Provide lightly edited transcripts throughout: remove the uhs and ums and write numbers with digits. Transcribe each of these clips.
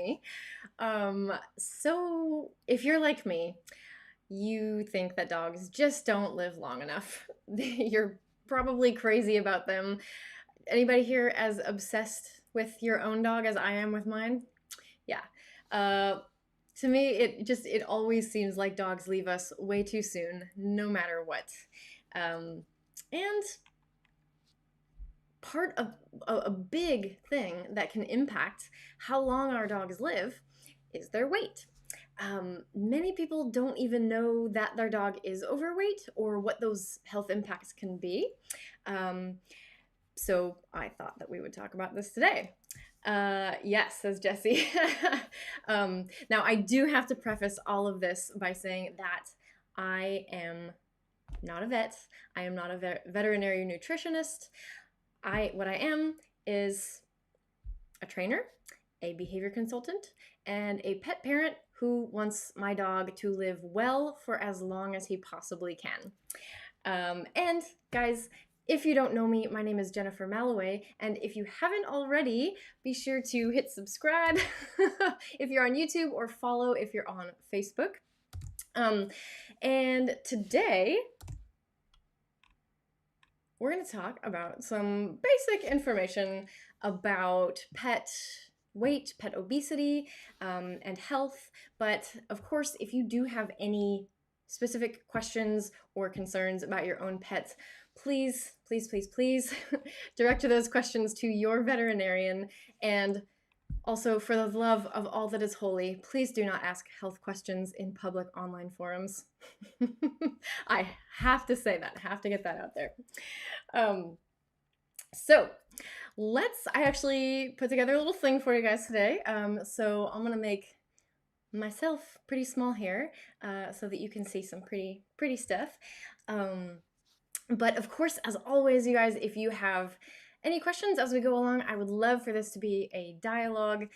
me. So if you're like me, you think that dogs just don't live long enough. You're probably crazy about them. Anybody here as obsessed with your own dog as I am with mine? Yeah. Uh, to me, it always seems like dogs leave us way too soon, no matter what. And part of a big thing that can impact how long our dogs live is their weight. Many people don't even know that their dog is overweight or what those health impacts can be. So I thought that we would talk about this today. Yes, says Jessie. Now, I do have to preface all of this by saying that I am not a vet. I am not a veterinary nutritionist. What I am is a trainer, a behavior consultant, and a pet parent who wants my dog to live well for as long as he possibly can. And guys, if you don't know me, my name is Jennifer Malloway, and if you haven't already, be sure to hit subscribe if you're on YouTube, or follow if you're on Facebook. And today, we're going to talk about some basic information about pet weight, pet obesity, and health. But of course, if you do have any specific questions or concerns about your own pets, please, please, please, please direct those questions to your veterinarian. And also, for the love of all that is holy, please do not ask health questions in public online forums. I have to say that, I have to get that out there. So I actually put together a little thing for you guys today. So I'm gonna make myself pretty small here so that you can see some pretty stuff. But of course, as always, you guys, if you have any questions as we go along, I would love for this to be a dialogue.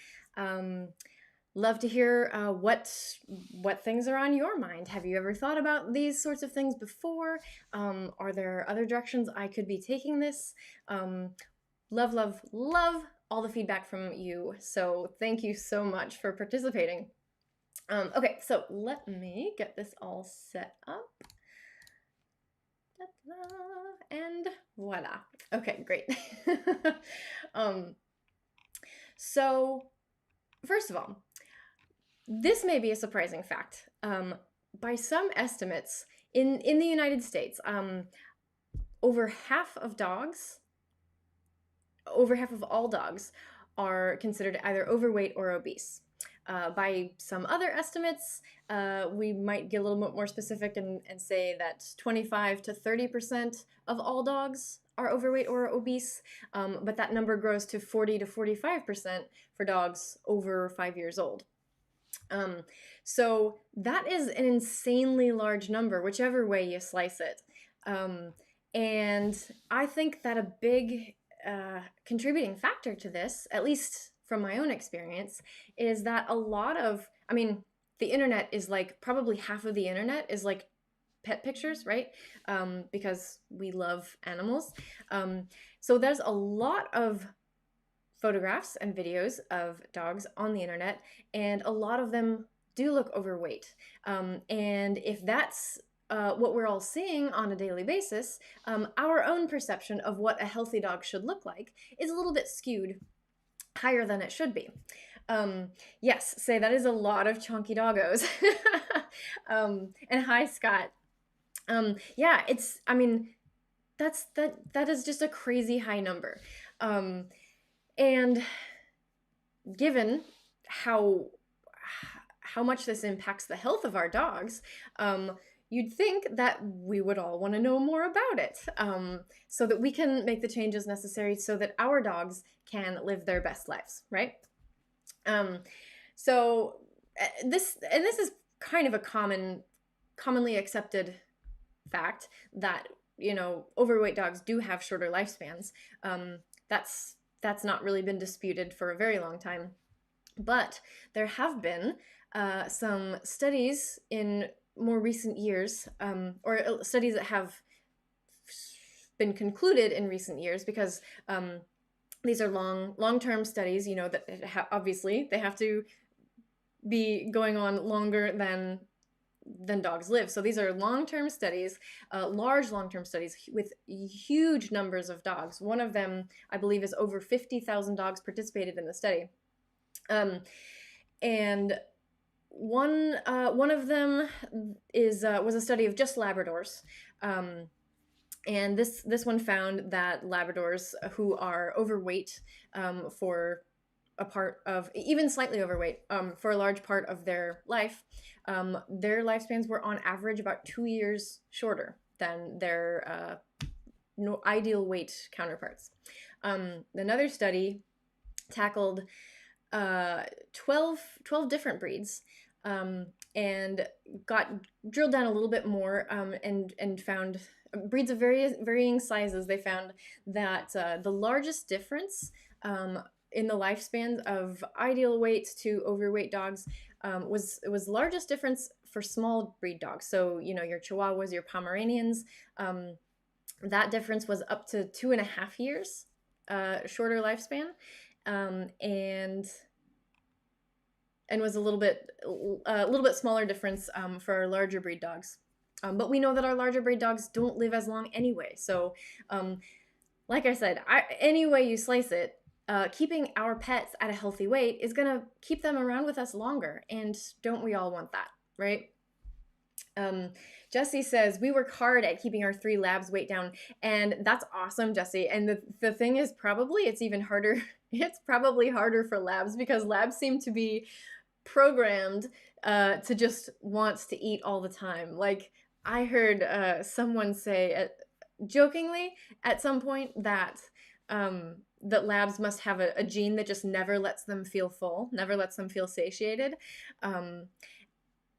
Love to hear what things are on your mind. Have you ever thought about these sorts of things before? Are there other directions I could be taking this? Love, love, love all the feedback from you. So thank you so much for participating. Okay, so let me get this all set up. And voila. Okay, great. So first of all, this may be a surprising fact. By some estimates, in the United States, over half of all dogs are considered either overweight or obese. By some other estimates, we might get a little bit more specific and say that 25 to 30% of all dogs are overweight or obese, but that number grows to 40 to 45% for dogs over 5 years old. So that is an insanely large number, whichever way you slice it. And I think that a big contributing factor to this, at least from my own experience, is that the internet is like, probably half of the internet is like pet pictures, right? Because we love animals. So there's a lot of photographs and videos of dogs on the internet, and a lot of them do look overweight. And if that's what we're all seeing on a daily basis, our own perception of what a healthy dog should look like is a little bit skewed higher than it should be. Yes, say that is a lot of chunky doggos. And hi, Scott. Yeah, that is just a crazy high number. And given how much this impacts the health of our dogs, you'd think that we would all want to know more about it, so that we can make the changes necessary so that our dogs can live their best lives, right? So this is kind of a commonly accepted fact that, overweight dogs do have shorter lifespans. That's not really been disputed for a very long time. But there have been some studies in more recent years, or studies that have been concluded in recent years, because These are long-term studies, that obviously they have to be going on longer than dogs live. So these are long-term studies, large long-term studies with huge numbers of dogs. One of them, I believe, is over 50,000 dogs participated in the study. And one of them was a study of just Labradors. And this one found that Labradors who are overweight for a part of, even slightly overweight for a large part of their life, their lifespans were on average about 2 years shorter than their ideal weight counterparts. Another study tackled 12 different breeds, and got drilled down a little bit more, and found breeds of varying sizes. They found that the largest difference in the lifespans of ideal weight to overweight dogs was largest difference for small breed dogs. So your Chihuahuas, your Pomeranians, that difference was up to 2.5 years shorter lifespan, and was a little bit smaller difference for our larger breed dogs. But we know that our larger breed dogs don't live as long anyway. So, like I said, any way you slice it, keeping our pets at a healthy weight is gonna keep them around with us longer. And don't we all want that, right? Jesse says, we work hard at keeping our 3 labs weight down, and that's awesome, Jesse. And the thing is, probably it's even harder. It's probably harder for labs, because labs seem to be programmed to just want to eat all the time. Like, I heard someone say jokingly at some point that that labs must have a gene that just never lets them feel full, never lets them feel satiated.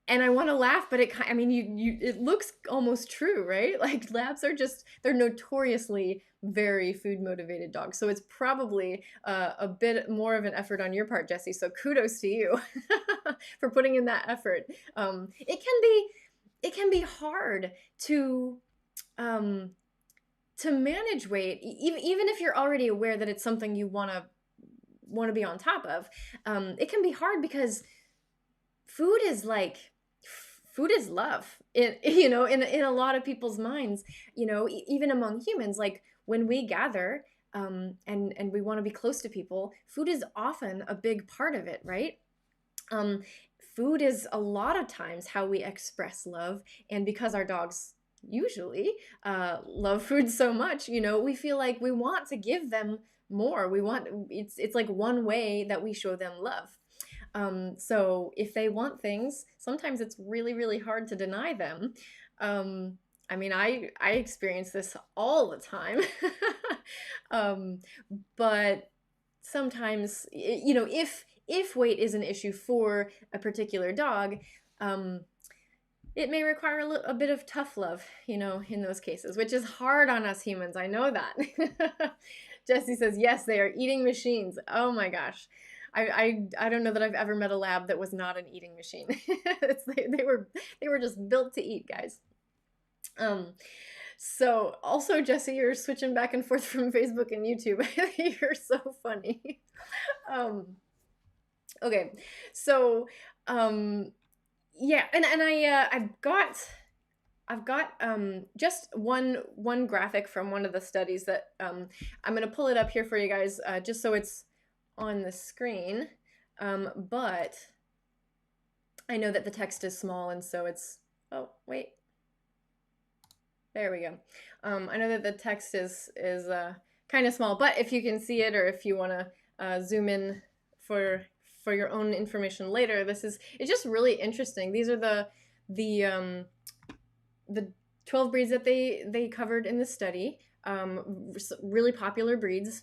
And I want to laugh, but it looks almost true, right? Like, labs are they're notoriously very food motivated dogs. So it's probably a bit more of an effort on your part, Jesse. So kudos to you for putting in that effort. It can be hard to manage weight, even if you're already aware that it's something you want to be on top of. It can be hard because food is love in a lot of people's minds, even among humans. Like, when we gather and we want to be close to people, food is often a big part of it, right? Food is a lot of times how we express love, and because our dogs usually love food so much, we feel like we want to give them more. It's like one way that we show them love. So if they want things, sometimes it's really, really hard to deny them. I experience this all the time. But sometimes, if weight is an issue for a particular dog, it may require a bit of tough love, in those cases, which is hard on us humans. I know that. Jesse says, yes, they are eating machines. Oh my gosh. I don't know that I've ever met a lab that was not an eating machine. They were just built to eat, guys. So also, Jesse, you're switching back and forth from Facebook and YouTube. You're so funny. Okay, so yeah, and I've got just one graphic from one of the studies that I'm gonna pull it up here for you guys, just so it's on the screen, but I know that the text is small, and so it's, oh wait, there we go. I know that the text is kind of small, but if you can see it, or if you want to zoom in for your own information later, it's just really interesting. These are the 12 breeds that they covered in the study, really popular breeds.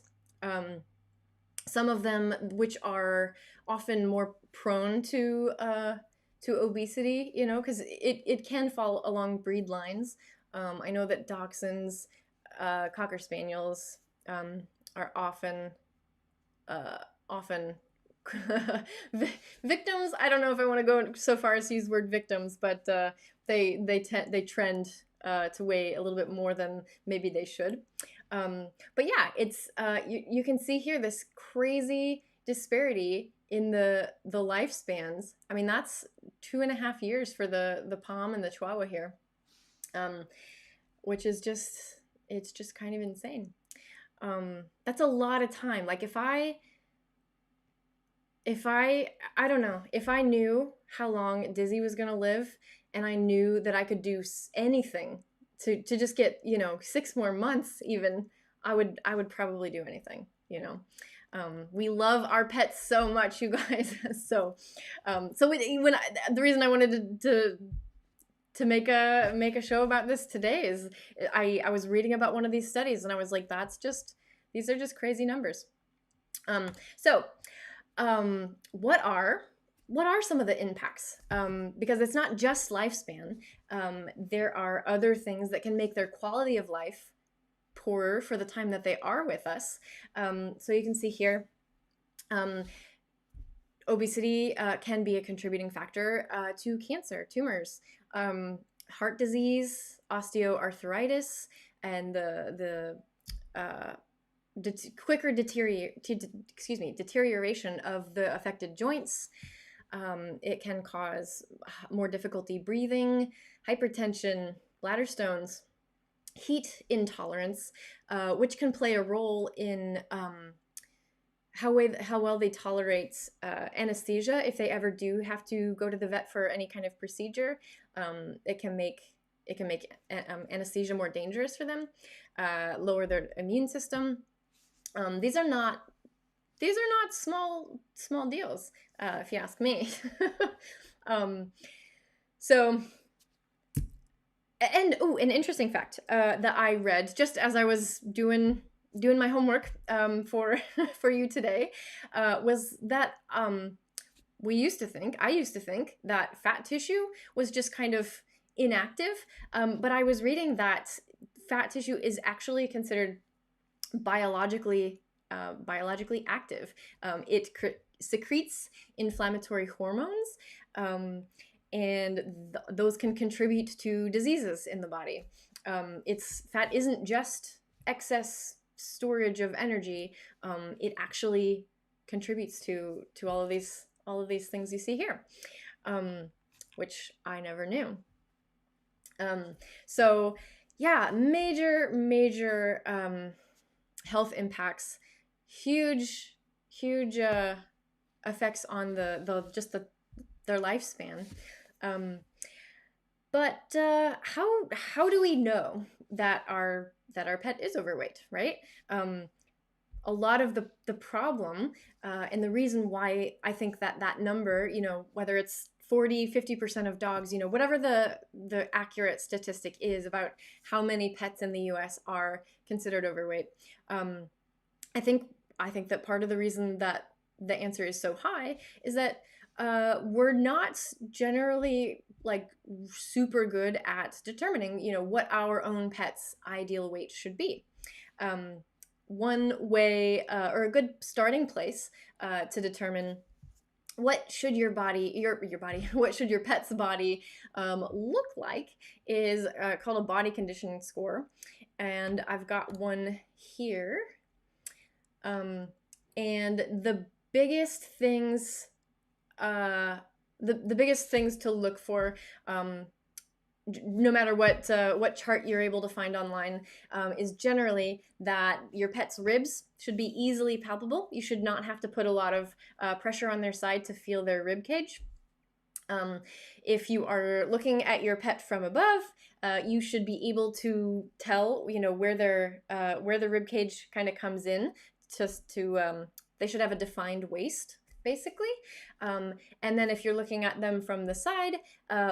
Some of them which are often more prone to obesity, because it can fall along breed lines. I know that dachshunds, cocker spaniels, are often victims. I don't know if I want to go so far as to use the word victims, but they trend to weigh a little bit more than maybe they should. But yeah, it's you can see here this crazy disparity in the lifespans. I mean, that's 2.5 years for the Pom and the Chihuahua here, um, which is just it's just kind of insane. That's a lot of time. Like if I don't know, if I knew how long Dizzy was gonna live, and I knew that I could do anything to just get 6 more months even, I would probably do anything. We love our pets so much, you guys. So the reason I wanted to make a show about this today is I was reading about one of these studies, and I was like, these are just crazy numbers. So what are some of the impacts? Because it's not just lifespan. There are other things that can make their quality of life poorer for the time that they are with us. So you can see here, obesity can be a contributing factor to cancer, tumors, heart disease, osteoarthritis, and the quicker deterioration of the affected joints. It can cause more difficulty breathing, hypertension, bladder stones, heat intolerance, which can play a role in how well they tolerate anesthesia if they ever do have to go to the vet for any kind of procedure. It can make anesthesia more dangerous for them, lower their immune system. These are not small deals, if you ask me. So, and an interesting fact that I read just as I was doing my homework for you today was that I used to think that fat tissue was just kind of inactive, but I was reading that fat tissue is actually considered biologically active. It secretes inflammatory hormones, and those can contribute to diseases in the body. Fat isn't just excess storage of energy. It actually contributes to all of these things you see here, which I never knew. So yeah, major health impacts, huge effects on their lifespan. But how do we know that our pet is overweight, right? A lot of the problem and the reason why I think that number, whether it's 40-50% of dogs, whatever the accurate statistic is about how many pets in the US are considered overweight, I think that part of the reason that the answer is so high is that we're not generally like super good at determining, what our own pet's ideal weight should be. One way or a good starting place to determine what should your what should your pet's body look like is called a body conditioning score, and I've got one here. And the biggest things the biggest things to look for, no matter what chart you're able to find online, is generally that your pet's ribs should be easily palpable. You should not have to put a lot of pressure on their side to feel their rib cage. If you are looking at your pet from above, you should be able to tell, where the rib cage kind of comes in. They should have a defined waist, basically. And then if you're looking at them from the side,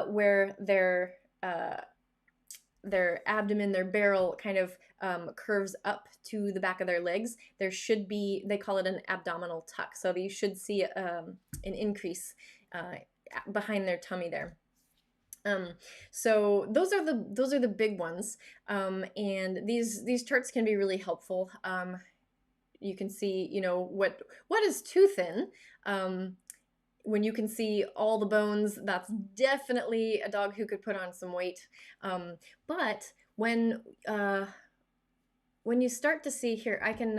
where their abdomen, their barrel kind of curves up to the back of their legs, there should be, they call it an abdominal tuck. So you should see an increase behind their tummy there. So those are the big ones, and these charts can be really helpful. You can see, what is too thin. When you can see all the bones, that's definitely a dog who could put on some weight. But when when you start to see here, I can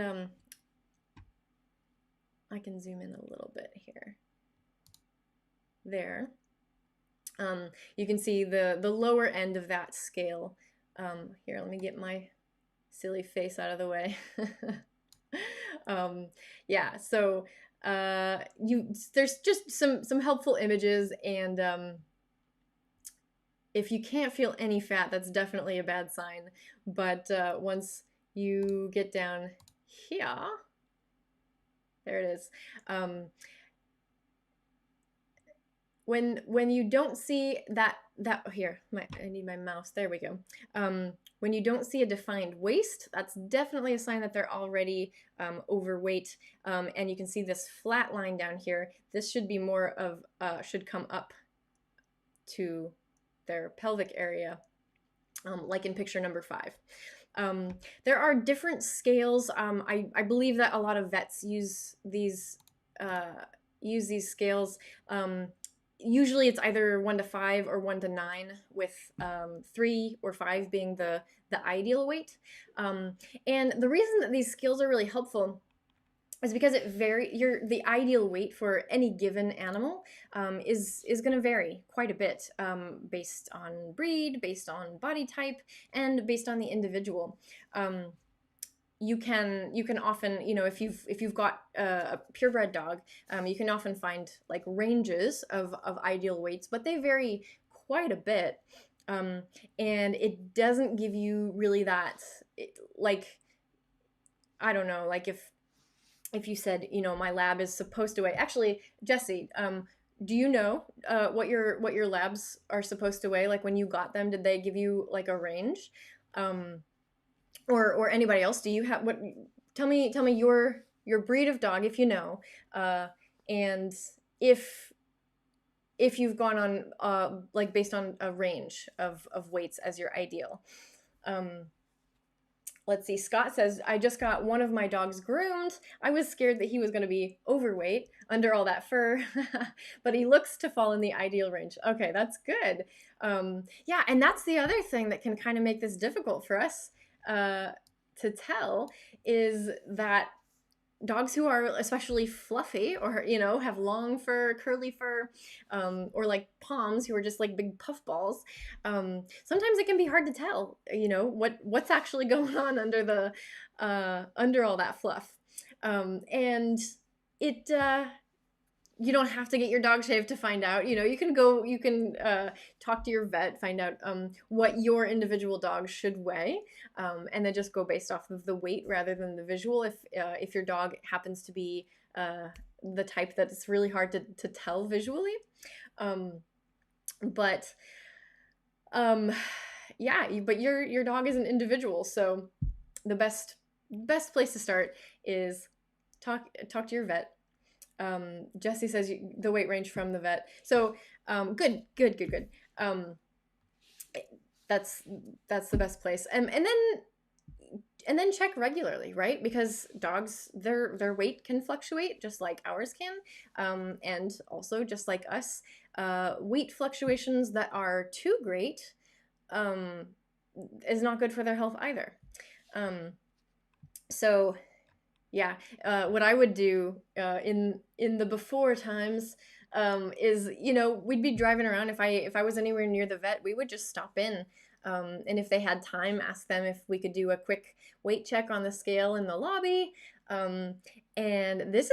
zoom in a little bit here. There. You can see the lower end of that scale. Here, let me get my silly face out of the way. Yeah, so there's just some helpful images, and if you can't feel any fat, that's definitely a bad sign. But once you get down here, there it is. When you don't see that here, I need my mouse. There we go. When you don't see a defined waist, that's definitely a sign that they're already overweight. And you can see this flat line down here. This should be more of should come up to their pelvic area, like in picture number 5. There are different scales. I believe that a lot of vets use these scales. Usually it's either 1 to 5 or 1 to 9, with 3 or 5 being the ideal weight. And the reason that these scales are really helpful is because the ideal weight for any given animal is going to vary quite a bit, based on breed, based on body type, and based on the individual. You can often, if you've got a purebred dog, you can often find like ranges of ideal weights, but they vary quite a bit, and it doesn't give you really that, like, I don't know, like if you said, my lab is supposed to weigh. Actually, Jesse, do you know what your labs are supposed to weigh? Like, when you got them, did they give you like a range? Or anybody else, do you have what? Tell me your breed of dog, if you know, and if you've gone on like based on a range of weights as your ideal. Let's see. Scott says, I just got one of my dogs groomed. I was scared that he was going to be overweight under all that fur, but he looks to fall in the ideal range. Okay, that's good. Yeah, and that's the other thing that can kind of make this difficult for us to tell, is that dogs who are especially fluffy, or have long fur, curly fur, or like poms who are just like big puff balls, sometimes it can be hard to tell what's actually going on under all that fluff, and it you don't have to get your dog shaved to find out. You can talk to your vet, find out what your individual dog should weigh, and then just go based off of the weight rather than the visual, if your dog happens to be the type that it's really hard to tell visually. But your dog is an individual, so the best place to start is talk to your vet. Jesse says the weight range from the vet. So good. That's the best place. And then check regularly, right? Because dogs, their weight can fluctuate just like ours can, and also just like us. Weight fluctuations that are too great is not good for their health either. So yeah, what I would do in the before times is, we'd be driving around. If I was anywhere near the vet, we would just stop in, and if they had time, ask them if we could do a quick weight check on the scale in the lobby. And this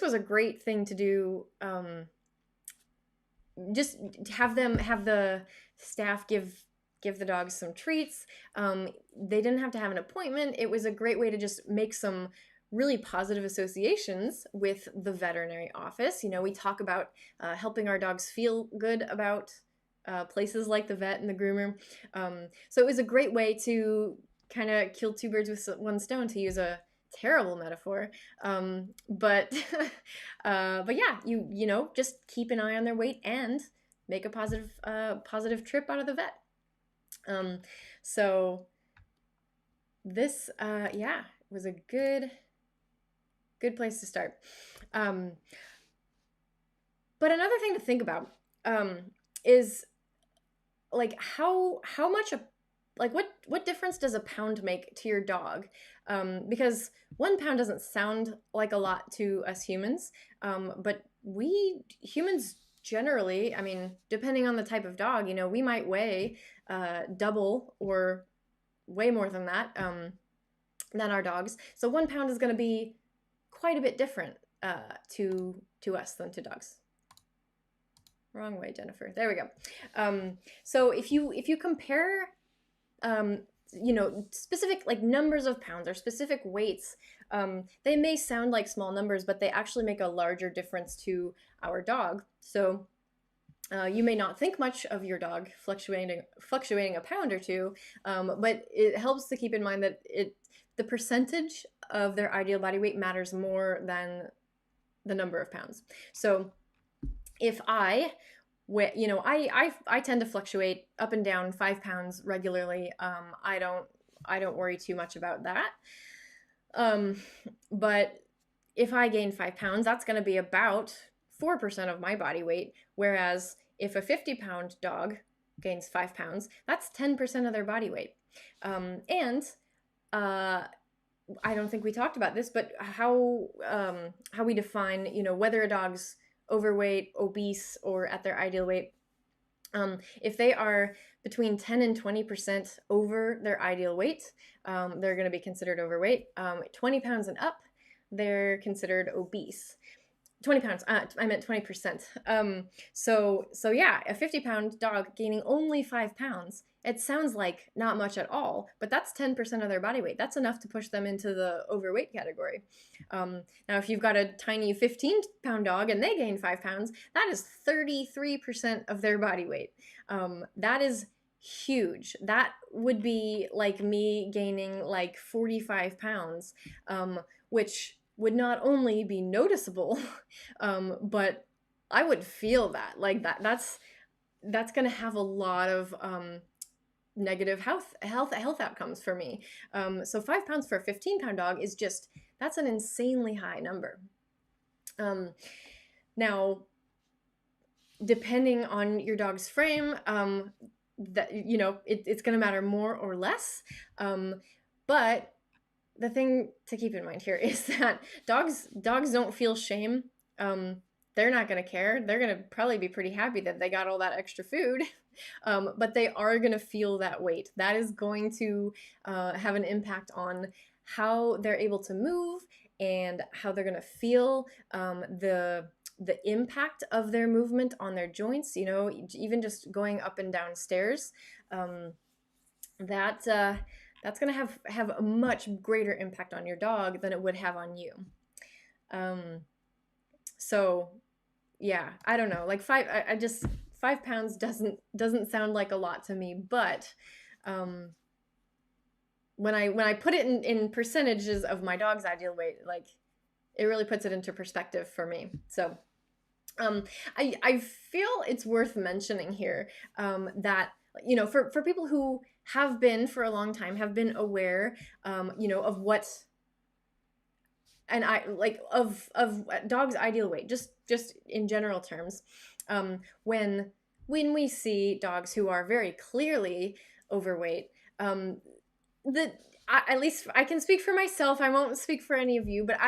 was a great thing to do. Just have the staff give the dogs some treats. They didn't have to have an appointment. It was a great way to just make some really positive associations with the veterinary office. We talk about helping our dogs feel good about places like the vet and the groomer. So it was a great way to kind of kill two birds with one stone, to use a terrible metaphor. But yeah, you just keep an eye on their weight and make a positive trip out of the vet. So this was a good place to start. But another thing to think about is like how much a like what difference does a pound make to your dog? Because 1 pound doesn't sound like a lot to us humans, but we humans generally, I mean, depending on the type of dog, we might weigh double or way more than our dogs. So 1 pound is going to be quite a bit different to us than to dogs. Wrong way, Jennifer. There we go. So if you compare, specific like numbers of pounds or specific weights, they may sound like small numbers, but they actually make a larger difference to our dog. So you may not think much of your dog fluctuating a pound or two, but it helps to keep in mind that the percentage of their ideal body weight matters more than the number of pounds. So if I tend to fluctuate up and down 5 pounds regularly. I don't worry too much about that. But if I gain 5 pounds, that's going to be about 4% of my body weight. Whereas if a 50-pound dog gains 5 pounds, that's 10% of their body weight. And I don't think we talked about this, but how we define, whether a dog's overweight, obese, or at their ideal weight. If they are between 10 and 20% over their ideal weight, they're going to be considered overweight. 20 pounds and up, they're considered obese. 20 pounds, I meant 20%. So yeah, a 50-pound dog gaining only 5 pounds, it sounds like not much at all, but that's 10% of their body weight. That's enough to push them into the overweight category. Now, if you've got a tiny 15-pound dog and they gain 5 pounds, that is 33% of their body weight. That is huge. That would be like me gaining like 45 pounds, which would not only be noticeable, but I would feel that. Like that's going to have a lot of negative health outcomes for me. So 5 pounds for a 15-pound dog is that's an insanely high number. Now, depending on your dog's frame, that it's going to matter more or less. But the thing to keep in mind here is that dogs don't feel shame. They're not going to care. They're going to probably be pretty happy that they got all that extra food, but they are going to feel that weight. That is going to have an impact on how they're able to move and how they're going to feel, the impact of their movement on their joints, even just going up and down stairs. That's going to have a much greater impact on your dog than it would have on you. So yeah, I don't know, like 5 pounds doesn't sound like a lot to me, but when I put it in percentages of my dog's ideal weight, like it really puts it into perspective for me. So I feel it's worth mentioning here that for people who have been for a long time, have been aware of what, and of dog's ideal weight, just in general terms, when we see dogs who are very clearly overweight, at least I can speak for myself, I won't speak for any of you, but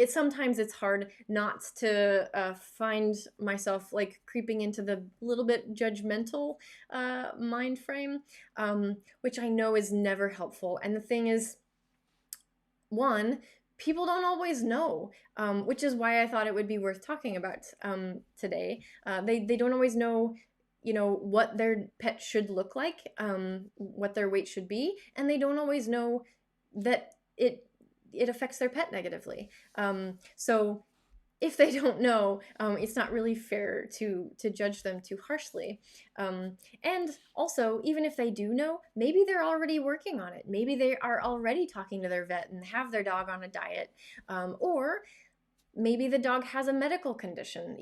sometimes it's hard not to find myself like creeping into the little bit judgmental mind frame, which I know is never helpful. And the thing is, one, people don't always know, which is why I thought it would be worth talking about today. They don't always know, what their pet should look like, what their weight should be, and they don't always know that it affects their pet negatively. So if they don't know, it's not really fair to judge them too harshly. And also, even if they do know, maybe they're already working on it. Maybe they are already talking to their vet and have their dog on a diet. Or maybe the dog has a medical condition,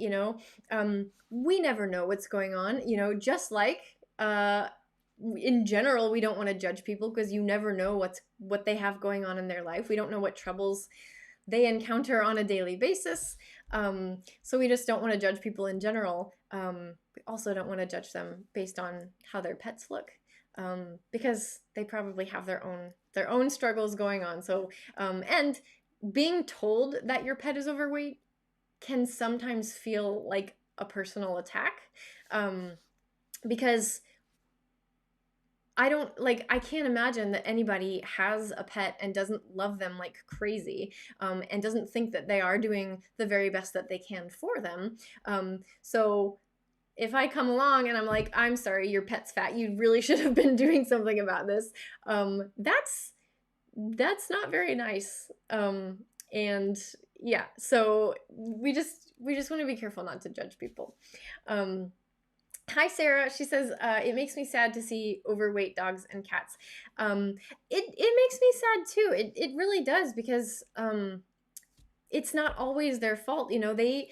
we never know what's going on, just like in general, we don't want to judge people because you never know what they have going on in their life. We don't know what troubles they encounter on a daily basis. So we just don't want to judge people in general. We also don't want to judge them based on how their pets look. because they probably have their own struggles going on. So and being told that your pet is overweight can sometimes feel like a personal attack, because I can't imagine that anybody has a pet and doesn't love them like crazy, and doesn't think that they are doing the very best that they can for them. So if I come along and I'm like, I'm sorry, your pet's fat, you really should have been doing something about this, that's not very nice. And yeah, so we just want to be careful not to judge people. Hi, Sarah. She says, it makes me sad to see overweight dogs and cats. It makes me sad too. It really does, because it's not always their fault. You know, they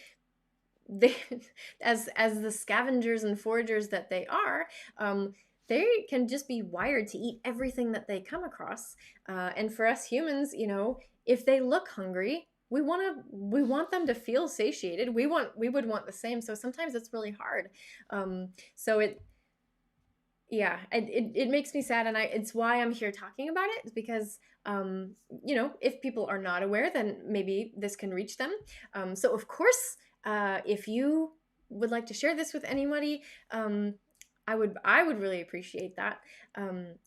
as the scavengers and foragers that they are, they can just be wired to eat everything that they come across. And for us humans, you know, if they look hungry, we want them to feel satiated. We would want the same. So sometimes it's really hard. So it makes me sad, and it's why I'm here talking about it, because you know, if people are not aware, then maybe this can reach them. So of course, if you would like to share this with anybody, I would really appreciate that.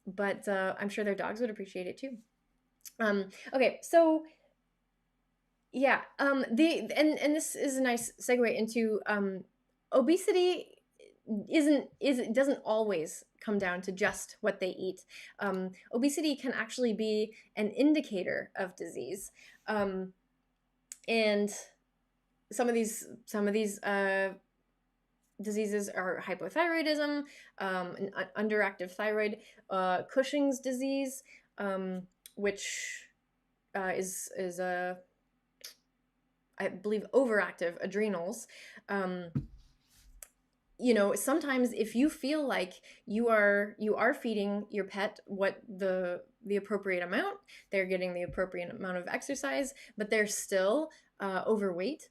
But I'm sure their dogs would appreciate it too. Okay, so yeah, and this is a nice segue into obesity. It doesn't always come down to just what they eat. Obesity can actually be an indicator of disease, and some of these diseases are hypothyroidism, an underactive thyroid, Cushing's disease, which is a, I believe, overactive adrenals. You know, sometimes if you feel like you are feeding your pet what the appropriate amount, they're getting the appropriate amount of exercise, but they're still overweight,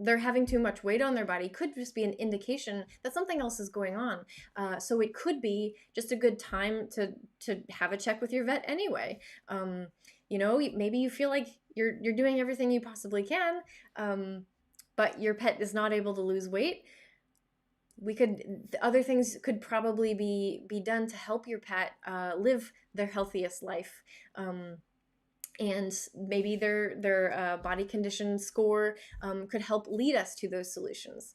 they're having too much weight on their body, could just be an indication that something else is going on. So it could be just a good time to have a check with your vet anyway. You know, maybe you feel like you're doing everything you possibly can, but your pet is not able to lose weight. Other things could probably be done to help your pet live their healthiest life. And maybe their body condition score could help lead us to those solutions.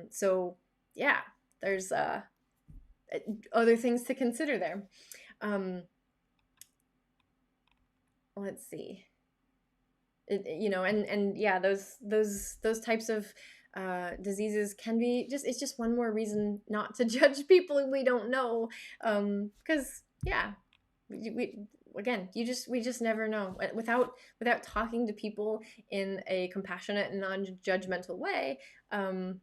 So yeah, there's other things to consider there. Let's see. You know, and yeah, those types of diseases can be it's just one more reason not to judge people we don't know, because yeah, we just never know. Without talking to people in a compassionate and non-judgmental way, how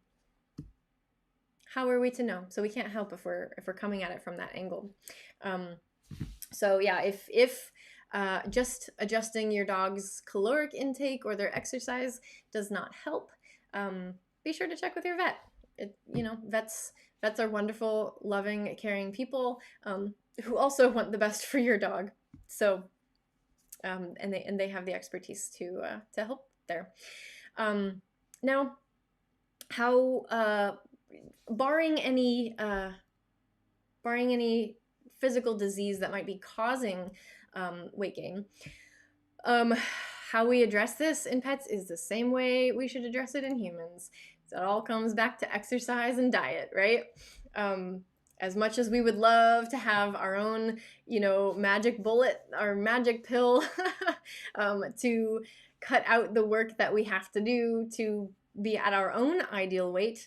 are we to know? So we can't help if we're coming at it from that angle. So yeah, if just adjusting your dog's caloric intake or their exercise does not help, be sure to check with your vet. You know, vets are wonderful, loving, caring people, who also want the best for your dog. So, and they have the expertise to help there. Now, how barring any physical disease that might be causing weight gain, how we address this in pets is the same way we should address it in humans. So it all comes back to exercise and diet, right? As much as we would love to have our own, you know, magic bullet, our magic pill to cut out the work that we have to do to be at our own ideal weight,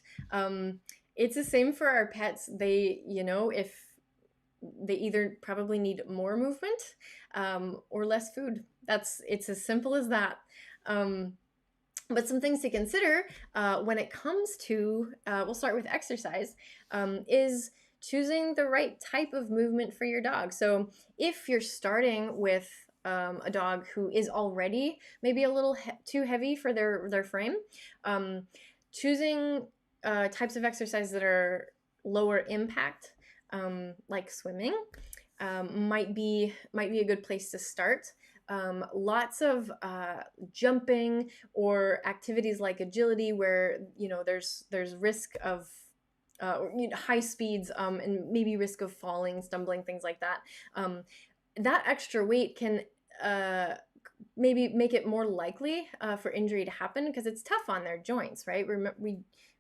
it's the same for our pets. They, you know, if they either probably need more movement or less food. It's as simple as that. But some things to consider when it comes to, we'll start with exercise, is choosing the right type of movement for your dog. So if you're starting with a dog who is already maybe a little too heavy for their frame, choosing types of exercise that are lower impact, like swimming, might be a good place to start. Lots of jumping or activities like agility, where there's risk of high speeds, and maybe risk of falling, stumbling, things like that. That extra weight can maybe make it more likely for injury to happen, because it's tough on their joints, right?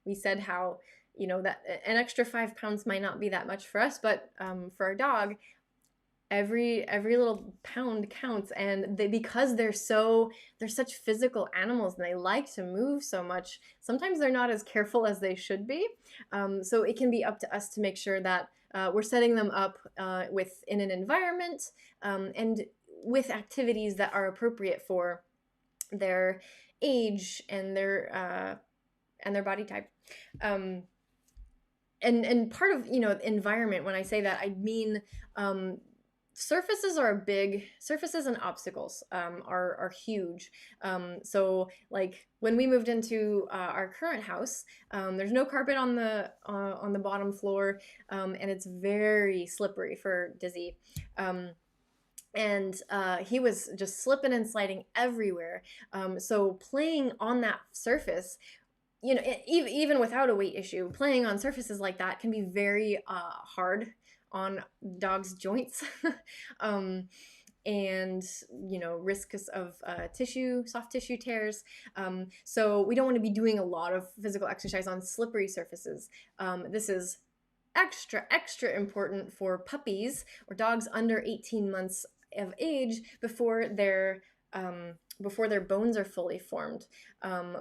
We said how that an extra 5 pounds might not be that much for us, but for a dog, every little pound counts. And because they're such physical animals, and they like to move so much, sometimes they're not as careful as they should be. So it can be up to us to make sure that we're setting them up in an environment, and with activities that are appropriate for their age and their body type. And part of environment, when I say that, I mean surfaces and obstacles are huge. So like when we moved into our current house, there's no carpet on the bottom floor, and it's very slippery for Dizzy. And he was just slipping and sliding everywhere. So playing on that surface, even without a weight issue, playing on surfaces like that can be very hard on dogs' joints. And risks of soft tissue tears. So we don't want to be doing a lot of physical exercise on slippery surfaces. This is extra important for puppies or dogs under 18 months of age, before their bones are fully formed,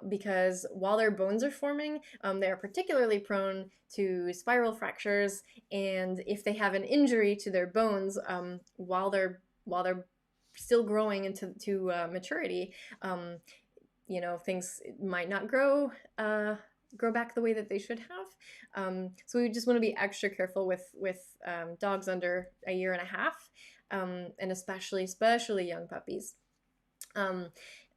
because while their bones are forming, they are particularly prone to spiral fractures. And if they have an injury to their bones while they're still growing into maturity, things might not grow back the way that they should have. So we just want to be extra careful with dogs under a year and a half, and especially young puppies. And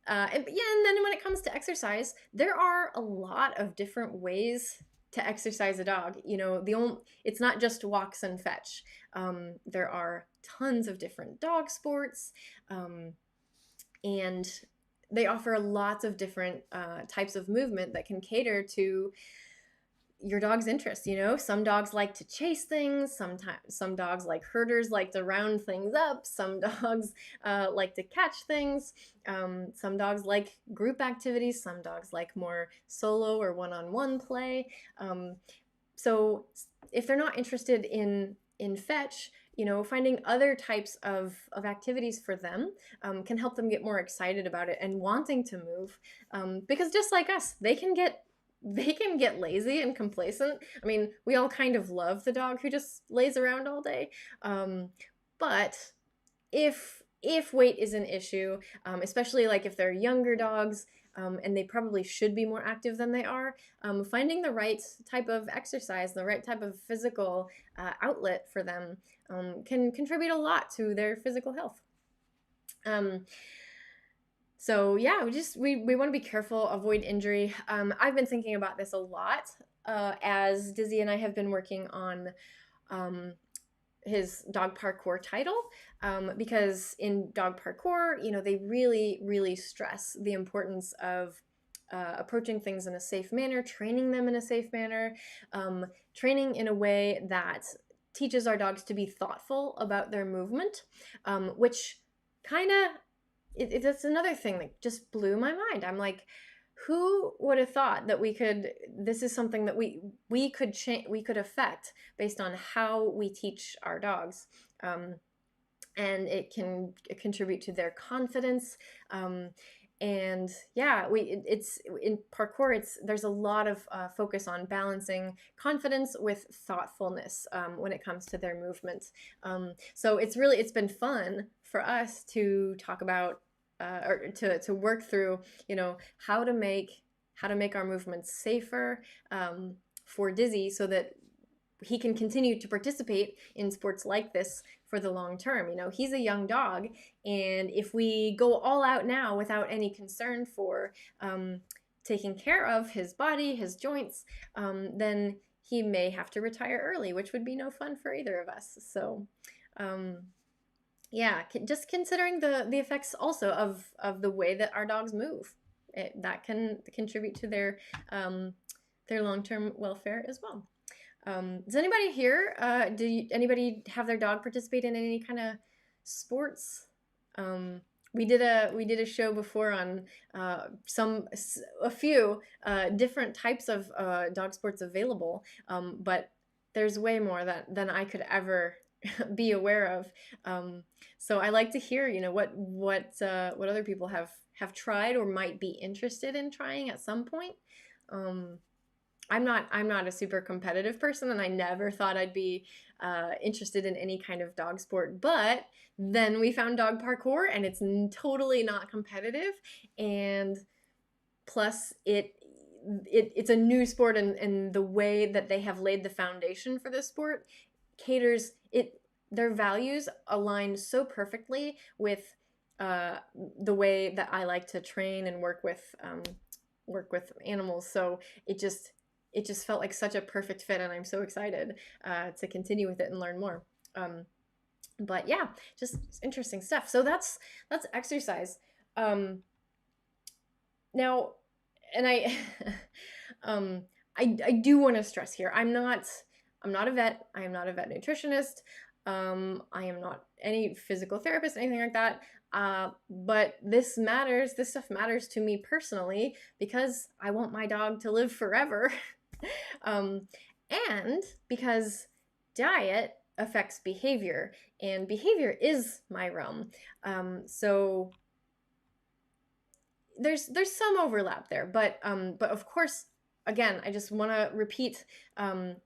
then when it comes to exercise, there are a lot of different ways to exercise a dog. It's not just walks and fetch. There are tons of different dog sports, and they offer lots of different types of movement that can cater to your dog's interests. Some dogs like to chase things. Some dogs, like herders, like to round things up. Some dogs like to catch things. Some dogs like group activities. Some dogs like more solo or one-on-one play. So if they're not interested in fetch, finding other types of activities for them can help them get more excited about it and wanting to move, because just like us, they can get lazy and complacent. I mean, we all kind of love the dog who just lays around all day. But if weight is an issue, especially like if they're younger dogs, and they probably should be more active than they are, finding the right type of exercise, the right type of physical outlet for them can contribute a lot to their physical health. So yeah, we want to be careful, avoid injury. I've been thinking about this a lot as Dizzy and I have been working on his Dog Parkour title, because in Dog Parkour, they really, really stress the importance of approaching things in a safe manner, training them in a safe manner, training in a way that teaches our dogs to be thoughtful about their movement, which kind of, that's another thing that just blew my mind. I'm like, who would have thought that this is something that we could change, we could affect based on how we teach our dogs, and it can contribute to their confidence. And yeah, it's in parkour, there's a lot of focus on balancing confidence with thoughtfulness when it comes to their movement. So it's been fun for us to talk about or to work through, how to make our movements safer for Dizzy, so that he can continue to participate in sports like this for the long term. He's a young dog, and if we go all out now without any concern for taking care of his body, his joints, then he may have to retire early, which would be no fun for either of us. So, yeah, just considering the effects also of the way that our dogs move, that can contribute to their long-term welfare as well. Does anybody here, anybody have their dog participate in any kind of sports? We did a show before on a few different types of dog sports available, but there's way more than I could ever be aware of. So I like to hear, what other people have tried or might be interested in trying at some point. I'm not a super competitive person, and I never thought I'd be interested in any kind of dog sport. But then we found dog parkour, and it's totally not competitive, and plus it's a new sport, and the way that they have laid the foundation for this sport caters it. Their values align so perfectly with the way that I like to train and work with animals. So it just felt like such a perfect fit, and I'm so excited to continue with it and learn more. But yeah, just interesting stuff. So that's exercise. Now, and I I do want to stress here, I'm not a vet. I am not a vet nutritionist. I am not any physical therapist, anything like that. But this stuff matters to me personally, because I want my dog to live forever. And because diet affects behavior, and behavior is my realm. So there's some overlap there, but of course, again, I just want to repeat,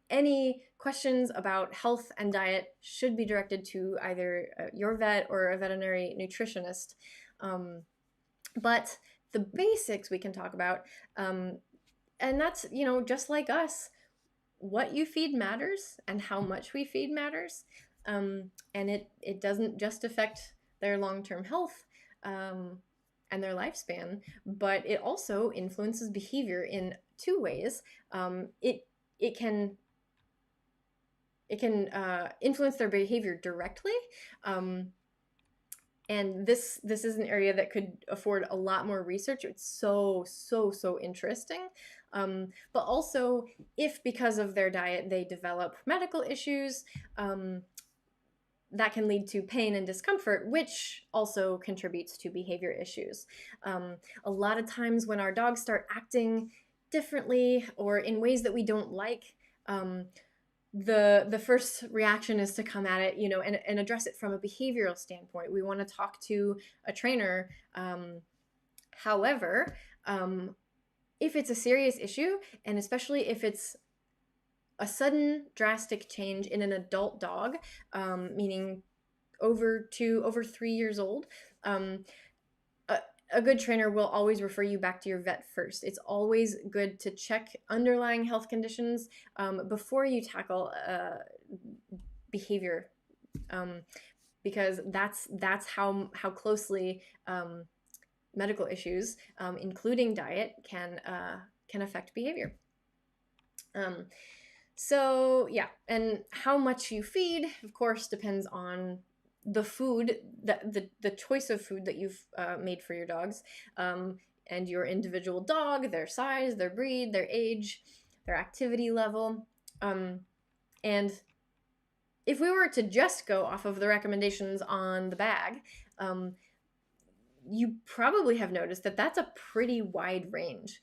any questions about health and diet should be directed to either your vet or a veterinary nutritionist. But the basics we can talk about, and that's, just like us, what you feed matters, and how much we feed matters. And it doesn't just affect their long-term health and their lifespan, but it also influences behavior in two ways. It can influence their behavior directly, and this is an area that could afford a lot more research. It's so interesting. But also, if because of their diet they develop medical issues, that can lead to pain and discomfort, which also contributes to behavior issues. A lot of times when our dogs start acting differently or in ways that we don't like, the first reaction is to come at it, and address it from a behavioral standpoint. We want to talk to a trainer. However, if it's a serious issue, and especially if it's a sudden drastic change in an adult dog, meaning over 3 years old, a good trainer will always refer you back to your vet first. It's always good to check underlying health conditions before you tackle behavior, because that's how closely medical issues, including diet, can affect behavior. So yeah, and how much you feed, of course, depends on the food, the choice of food that you've made for your dogs, and your individual dog, their size, their breed, their age, their activity level. And if we were to just go off of the recommendations on the bag, you probably have noticed that that's a pretty wide range.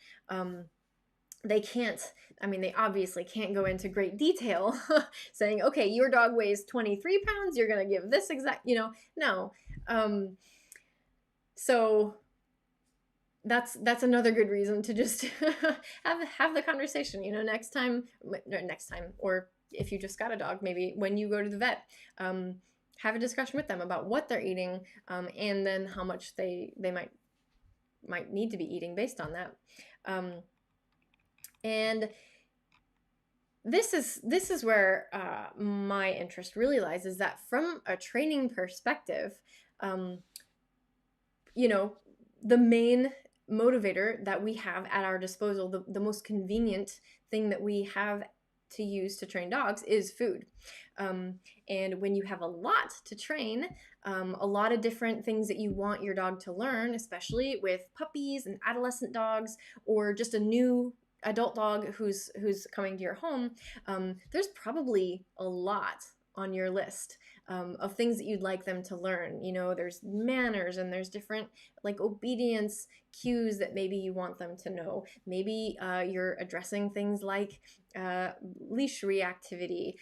They obviously can't go into great detail saying, okay, your dog weighs 23 pounds, you're going to give this exact, no. So that's another good reason to just have the conversation, next time, or if you just got a dog, maybe when you go to the vet, have a discussion with them about what they're eating, and then how much they might need to be eating based on that. And this is where my interest really lies, is that from a training perspective, the main motivator that we have at our disposal, the most convenient thing that we have to use to train dogs is food. And when you have a lot to train, a lot of different things that you want your dog to learn, especially with puppies and adolescent dogs, or just a new adult dog who's coming to your home, there's probably a lot on your list of things that you'd like them to learn. You know, there's manners and there's different like obedience cues that maybe you want them to know. Maybe you're addressing things like leash reactivity,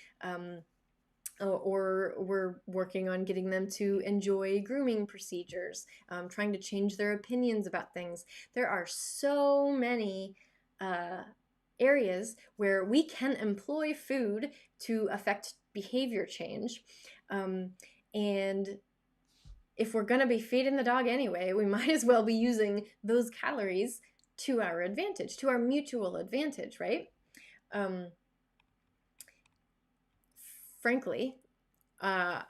or we're working on getting them to enjoy grooming procedures, trying to change their opinions about things. There are so many areas where we can employ food to affect behavior change. And if we're going to be feeding the dog anyway, we might as well be using those calories to our advantage, to our mutual advantage, right? Frankly, there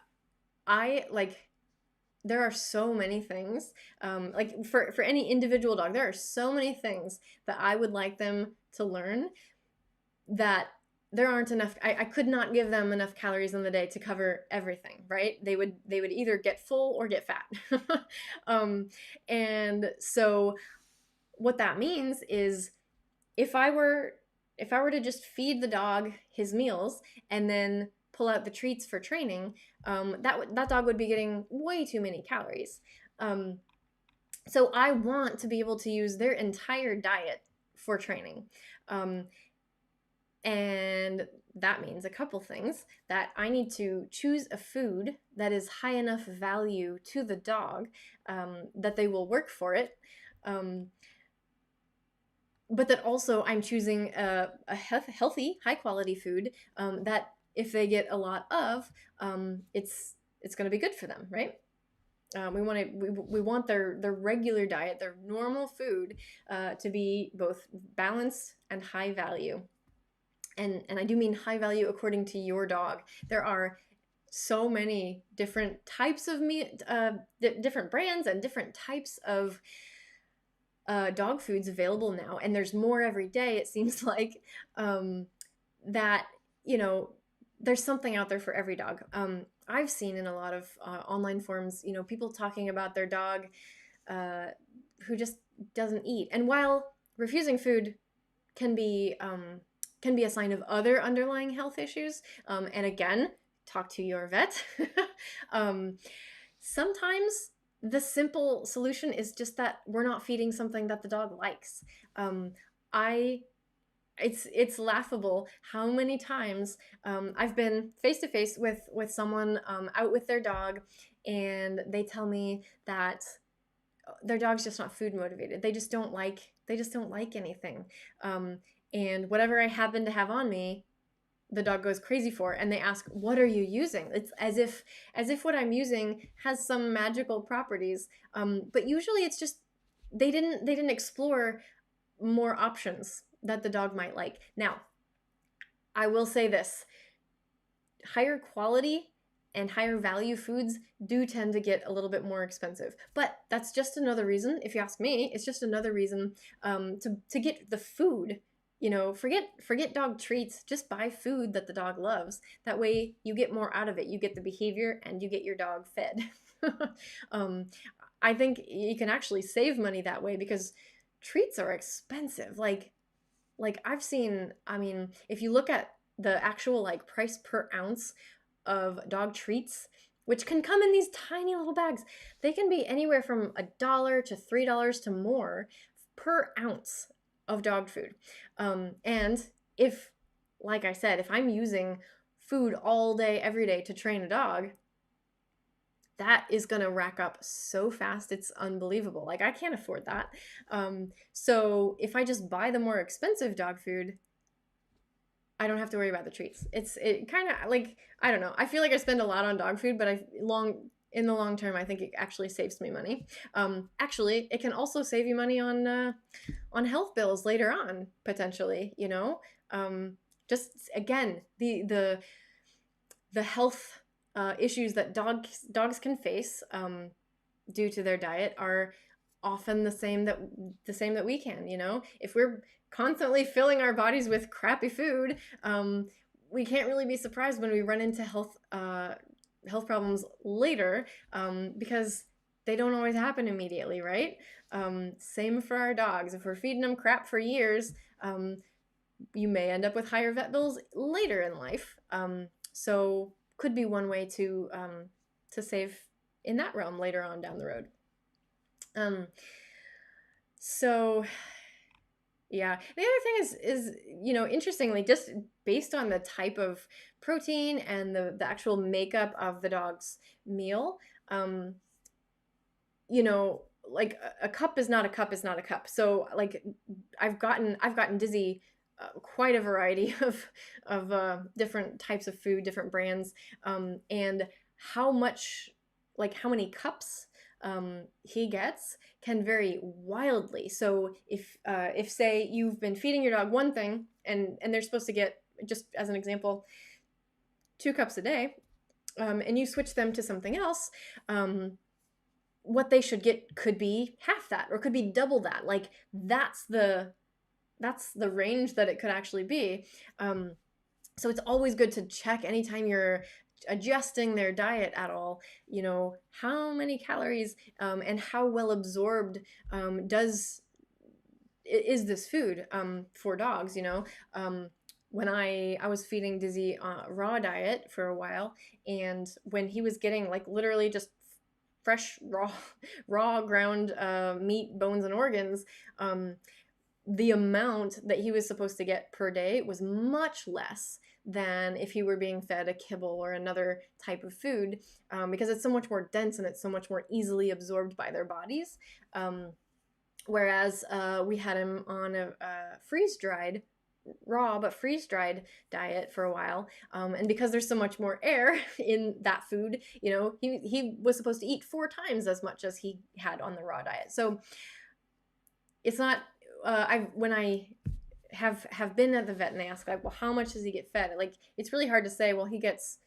are so many things, like for any individual dog, there are so many things that I would like them to learn that there aren't enough. I could not give them enough calories in the day to cover everything, right? They would either get full or get fat. And so what that means is if I were to just feed the dog his meals and then pull out the treats for training, that dog would be getting way too many calories. So I want to be able to use their entire diet for training. And that means a couple things: that I need to choose a food that is high enough value to the dog, that they will work for it. But that also I'm choosing a healthy, high quality food that if they get a lot of, it's going to be good for them, right? We want their regular diet, their normal food, to be both balanced and high value. And I do mean high value according to your dog. There are so many different types of meat, different brands and different types of dog foods available now, and there's more every day, it seems like, that, you know, there's something out there for every dog. I've seen in a lot of online forums, you know, people talking about their dog who just doesn't eat. And while refusing food can be a sign of other underlying health issues, and again, talk to your vet, sometimes the simple solution is just that we're not feeding something that the dog likes. It's laughable how many times I've been face to face with someone out with their dog, and they tell me that their dog's just not food motivated. They just don't like anything. And whatever I happen to have on me, the dog goes crazy for, and they ask, what are you using? It's as if what I'm using has some magical properties. But usually it's just they didn't explore more options that the dog might like. Now, I will say this: higher quality and higher value foods do tend to get a little bit more expensive. But that's just another reason, if you ask me, it's just another reason to get the food. You know, forget dog treats, just buy food that the dog loves. That way you get more out of it. You get the behavior and you get your dog fed. I think you can actually save money that way, because treats are expensive. Like I've seen, I mean, if you look at the actual like price per ounce of dog treats, which can come in these tiny little bags, they can be anywhere from $1 to $3 to more per ounce of dog food. And if, like I said, if I'm using food all day, every day to train a dog, that is going to rack up so fast. It's unbelievable. Like, I can't afford that. So if I just buy the more expensive dog food, I don't have to worry about the treats. It kind of like, I don't know. I feel like I spend a lot on dog food, but in the long term, I think it actually saves me money. Actually, it can also save you money on health bills later on, potentially, you know? Just again, the health issues that dogs can face due to their diet are often the same that we can, you know? If we're constantly filling our bodies with crappy food, we can't really be surprised when we run into health problems later, because they don't always happen immediately, right? Same for our dogs. If we're feeding them crap for years, you may end up with higher vet bills later in life. So could be one way to save in that realm later on down the road. So yeah, the other thing is interestingly, just based on the type of protein and the actual makeup of the dog's meal, like a cup is not a cup is not a cup. So like I've gotten Dizzy quite a variety of different types of food, different brands, and how many cups he gets can vary wildly. So if say you've been feeding your dog one thing and they're supposed to get, just as an example, 2 cups a day, and you switch them to something else, what they should get could be half that or could be double that. Like that's the range that it could actually be. So it's always good to check anytime you're adjusting their diet at all, how many calories and how well absorbed is this food for dogs. When I was feeding Dizzy raw diet for a while, and when he was getting like literally just fresh raw ground meat, bones, and organs, the amount that he was supposed to get per day was much less than if he were being fed a kibble or another type of food, because it's so much more dense and it's so much more easily absorbed by their bodies. Whereas we had him on a freeze-dried, raw but freeze-dried diet for a while, and because there's so much more air in that food, he was supposed to eat 4 times as much as he had on the raw diet. So it's not when I have been at the vet and they ask like, well, how much does he get fed? Like, it's really hard to say, well, he gets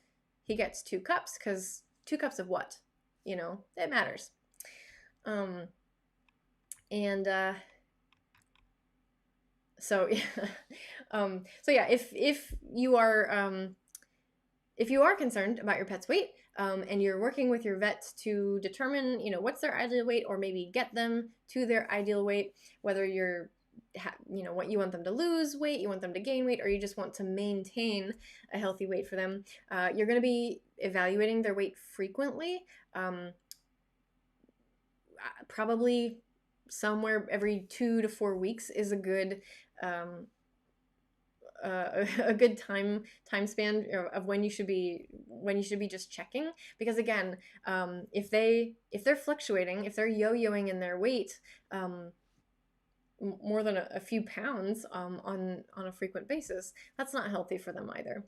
2 cups, because 2 cups of what? It matters. So yeah, if you are concerned about your pet's weight, and you're working with your vet to determine, what's their ideal weight, or maybe get them to their ideal weight, whether what you want them to lose weight, you want them to gain weight, or you just want to maintain a healthy weight for them, you're going to be evaluating their weight frequently, probably somewhere every 2 to 4 weeks is a good time span of when you should be just checking, because again, if they're fluctuating, if they're yo-yoing in their weight more than a few pounds on a frequent basis, that's not healthy for them either.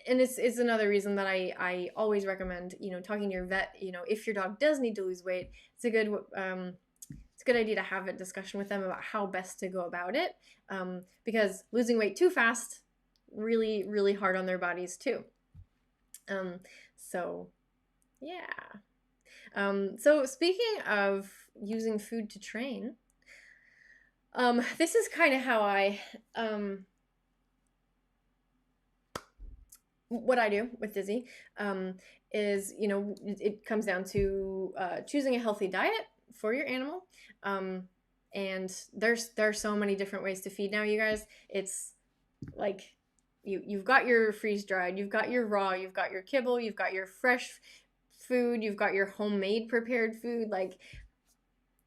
And it's another reason that I always recommend, talking to your vet, if your dog does need to lose weight, it's a good idea to have a discussion with them about how best to go about it, because losing weight too fast, really, really hard on their bodies too. So yeah. So speaking of using food to train, this is kind of how what I do with Dizzy, is, it comes down to choosing a healthy diet for your animal. And there are so many different ways to feed now, you guys. It's like you've got your freeze-dried, you've got your raw, you've got your kibble, you've got your fresh food, you've got your homemade prepared food, like,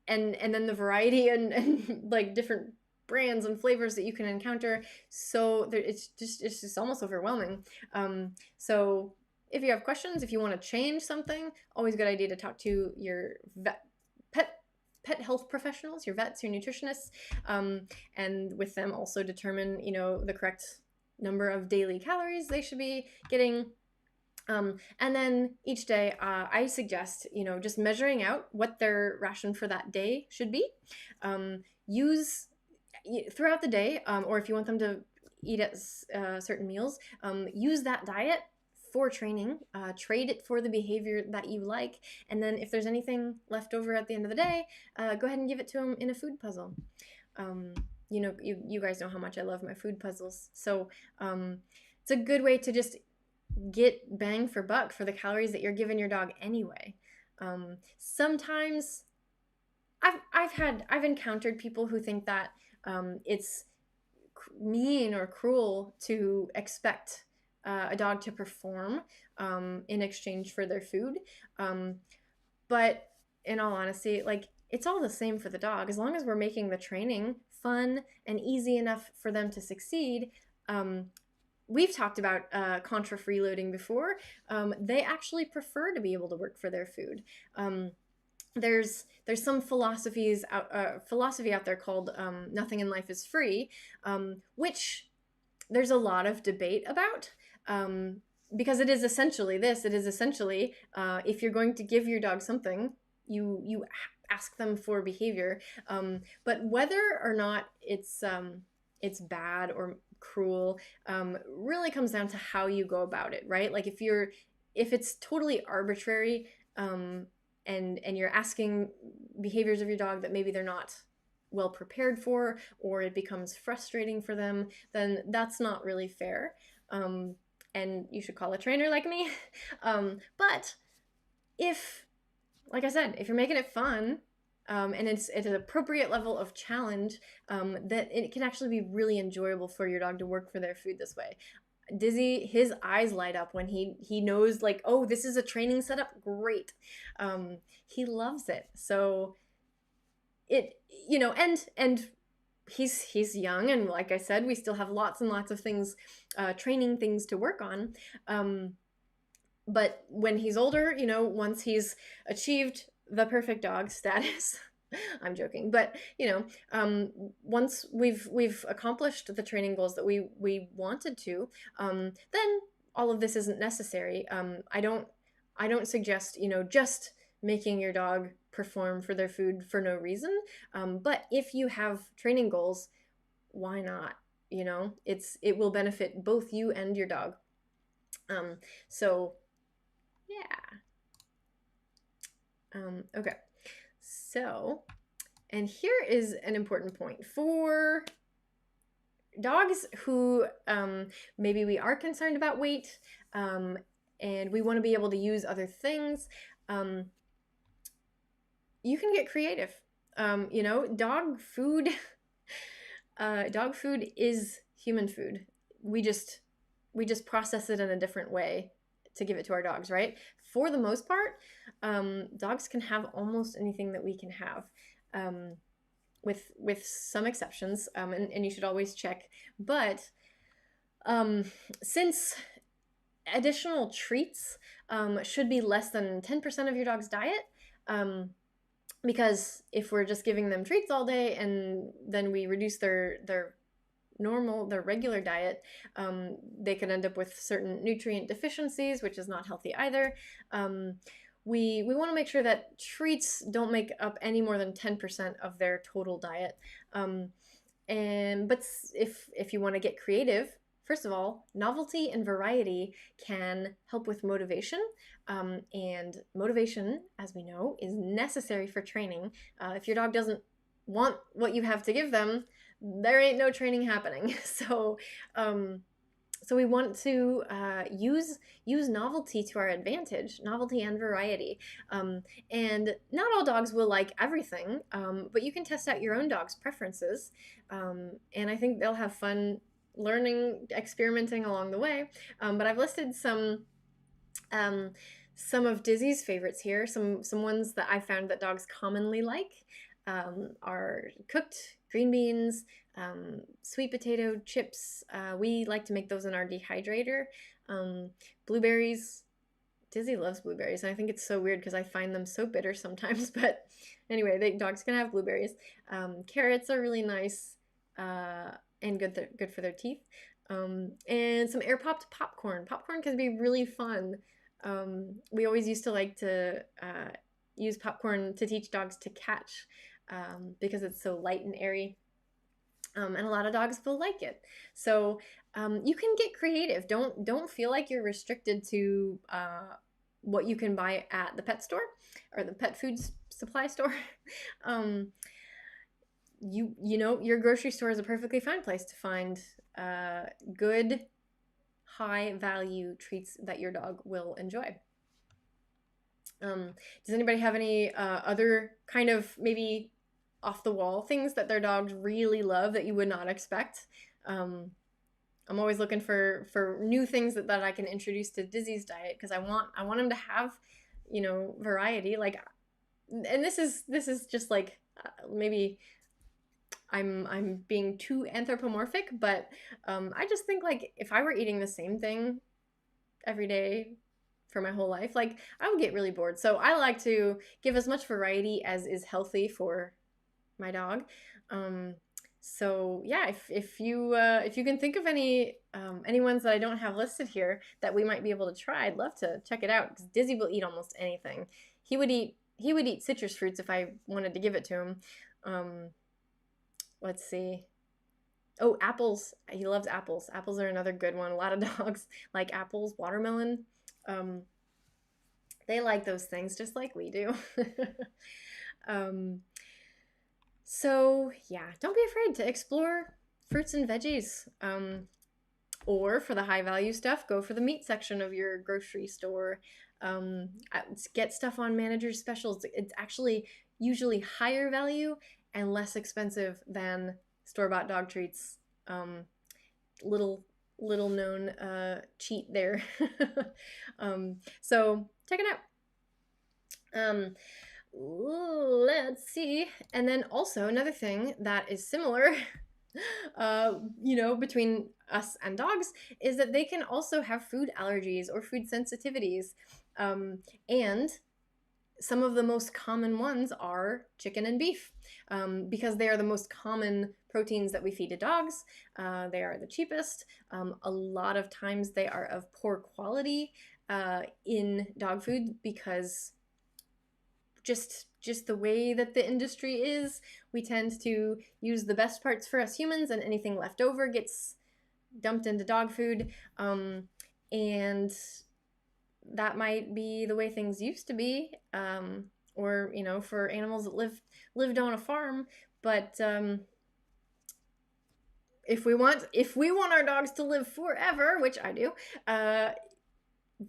and then the variety and like different brands and flavors that you can encounter. So it's just almost overwhelming. So if you have questions, if you want to change something, always a good idea to talk to your pet health professionals, your vets, your nutritionists, and with them also determine, the correct number of daily calories they should be getting. And then each day, I suggest, just measuring out what their ration for that day should be. Use throughout the day, or if you want them to eat at certain meals, use that diet for training, trade it for the behavior that you like, and then if there's anything left over at the end of the day, go ahead and give it to them in a food puzzle. Um, you guys know how much I love my food puzzles. So it's a good way to just get bang for buck for the calories that you're giving your dog anyway. Sometimes I've encountered people who think that it's mean or cruel to expect a dog to perform in exchange for their food. But in all honesty, like, it's all the same for the dog. As long as we're making the training fun and easy enough for them to succeed. We've talked about contra freeloading before. They actually prefer to be able to work for their food. There's some philosophy out there called nothing in life is free, which there's a lot of debate about, because it is essentially this. It is essentially, if you're going to give your dog something, you ask them for behavior, but whether or not it's bad or cruel really comes down to how you go about it, right? Like, if it's totally arbitrary, and you're asking behaviors of your dog that maybe they're not well prepared for, or it becomes frustrating for them, then that's not really fair. And you should call a trainer like me. But if, like I said, if you're making it fun, and it's at an appropriate level of challenge, that it can actually be really enjoyable for your dog to work for their food this way. Dizzy, his eyes light up when he knows, like, oh, this is a training setup. Great. He loves it. So it, and he's young, and like I said, we still have lots and lots of things, training things to work on. But when he's older, once he's achieved the perfect dog status, I'm joking, but once we've accomplished the training goals that we wanted to, then all of this isn't necessary. I don't suggest just making your dog perform for their food for no reason. But if you have training goals, why not? It will benefit both you and your dog. So yeah. Okay. So, and here is an important point for dogs who maybe we are concerned about weight, and we want to be able to use other things. You can get creative. Dog food. Dog food is human food. We just process it in a different way to give it to our dogs, right? For the most part, dogs can have almost anything that we can have, with some exceptions, and you should always check. But since additional treats should be less than 10% of your dog's diet, because if we're just giving them treats all day and then we reduce their regular diet, they can end up with certain nutrient deficiencies, which is not healthy either. We want to make sure that treats don't make up any more than 10% of their total diet. But if you want to get creative, first of all, novelty and variety can help with motivation. And motivation, as we know, is necessary for training. If your dog doesn't want what you have to give them, there ain't no training happening. So we want to use novelty to our advantage, novelty and variety. And not all dogs will like everything, but you can test out your own dog's preferences. And I think they'll have fun learning, experimenting along the way. But I've listed some of Dizzy's favorites here. Some ones that I found that dogs commonly like are cooked green beans, sweet potato chips. We like to make those in our dehydrator. Blueberries. Dizzy loves blueberries, and I think it's so weird because I find them so bitter sometimes. But anyway, dogs can have blueberries. Carrots are really nice and good for their teeth. And some air popped popcorn. Popcorn can be really fun. We always used to like to use popcorn to teach dogs to catch, because it's so light and airy. And a lot of dogs will like it. So you can get creative. Don't feel like you're restricted to what you can buy at the pet store or the pet food supply store. you know, your grocery store is a perfectly fine place to find good, high value treats that your dog will enjoy. Does anybody have any other kind of maybe off the wall things that their dogs really love that you would not expect? I'm always looking for new things that I can introduce to Dizzy's diet, because I want him to have, you know, variety. Like, and this is just like maybe I'm being too anthropomorphic, but I just think like if I were eating the same thing every day for my whole life, like I would get really bored. So I like to give as much variety as is healthy for my dog. So yeah, if you can think of any ones that I don't have listed here that we might be able to try, I'd love to check it out, because Dizzy will eat almost anything. He would eat citrus fruits if I wanted to give it to him. Let's see. Oh, apples. He loves apples. Apples are another good one. A lot of dogs like apples, watermelon. They like those things just like we do. So yeah, don't be afraid to explore fruits and veggies. Or for the high value stuff, go for the meat section of your grocery store. Get stuff on manager specials. It's actually usually higher value and less expensive than store-bought dog treats. Little known cheat there. So check it out. Let's see. And then also another thing that is similar, you know, between us and dogs, is that they can also have food allergies or food sensitivities. And some of the most common ones are chicken and beef, because they are the most common proteins that we feed to dogs. They are the cheapest. A lot of times they are of poor quality in dog food, because just the way that the industry is, we tend to use the best parts for us humans, and anything left over gets dumped into dog food. And that might be the way things used to be, or, you know, for animals that lived on a farm. But if we want our dogs to live forever, which I do,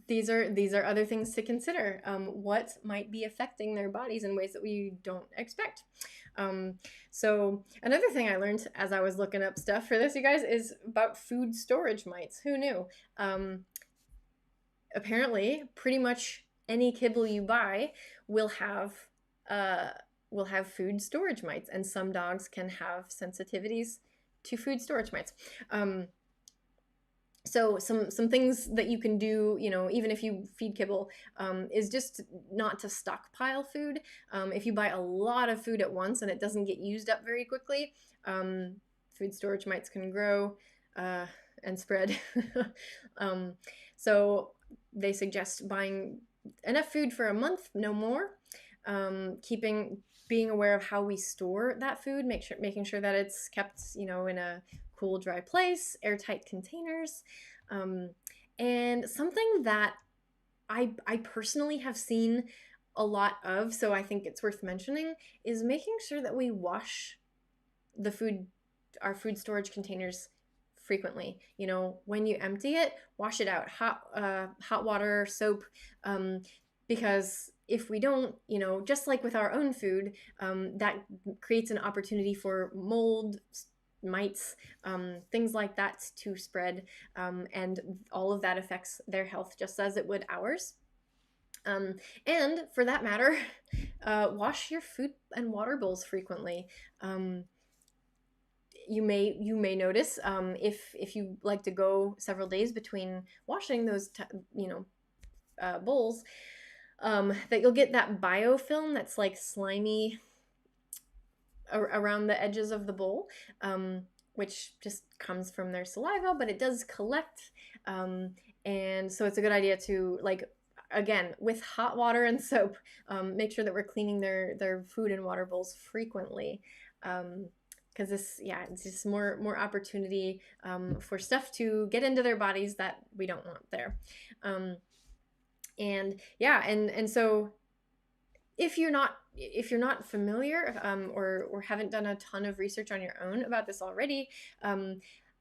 these are other things to consider. What might be affecting their bodies in ways that we don't expect. So another thing I learned as I was looking up stuff for this, you guys, is about food storage mites. Who knew? Apparently, pretty much any kibble you buy will have food storage mites, and some dogs can have sensitivities to food storage mites. So some things that you can do, you know, even if you feed kibble, is just not to stockpile food. If you buy a lot of food at once and it doesn't get used up very quickly, food storage mites can grow and spread. So they suggest buying enough food for a month, no more. Being aware of how we store that food, making sure that it's kept, you know, in a cool, dry place, airtight containers. And something that I personally have seen a lot of, so I think it's worth mentioning, is making sure that we wash our food storage containers frequently. You know, when you empty it, wash it out, hot water, soap, because if we don't, you know, just like with our own food, that creates an opportunity for mold, mites, things like that to spread, and all of that affects their health just as it would ours. And for that matter, wash your food and water bowls frequently. You may notice, if you like to go several days between washing those bowls, that you'll get that biofilm that's like slimy around the edges of the bowl, which just comes from their saliva, but it does collect, and so it's a good idea to, like, again, with hot water and soap, make sure that we're cleaning their food and water bowls frequently, because it's just more opportunity for stuff to get into their bodies that we don't want there. And so if you're not if you're not familiar, or haven't done a ton of research on your own about this already,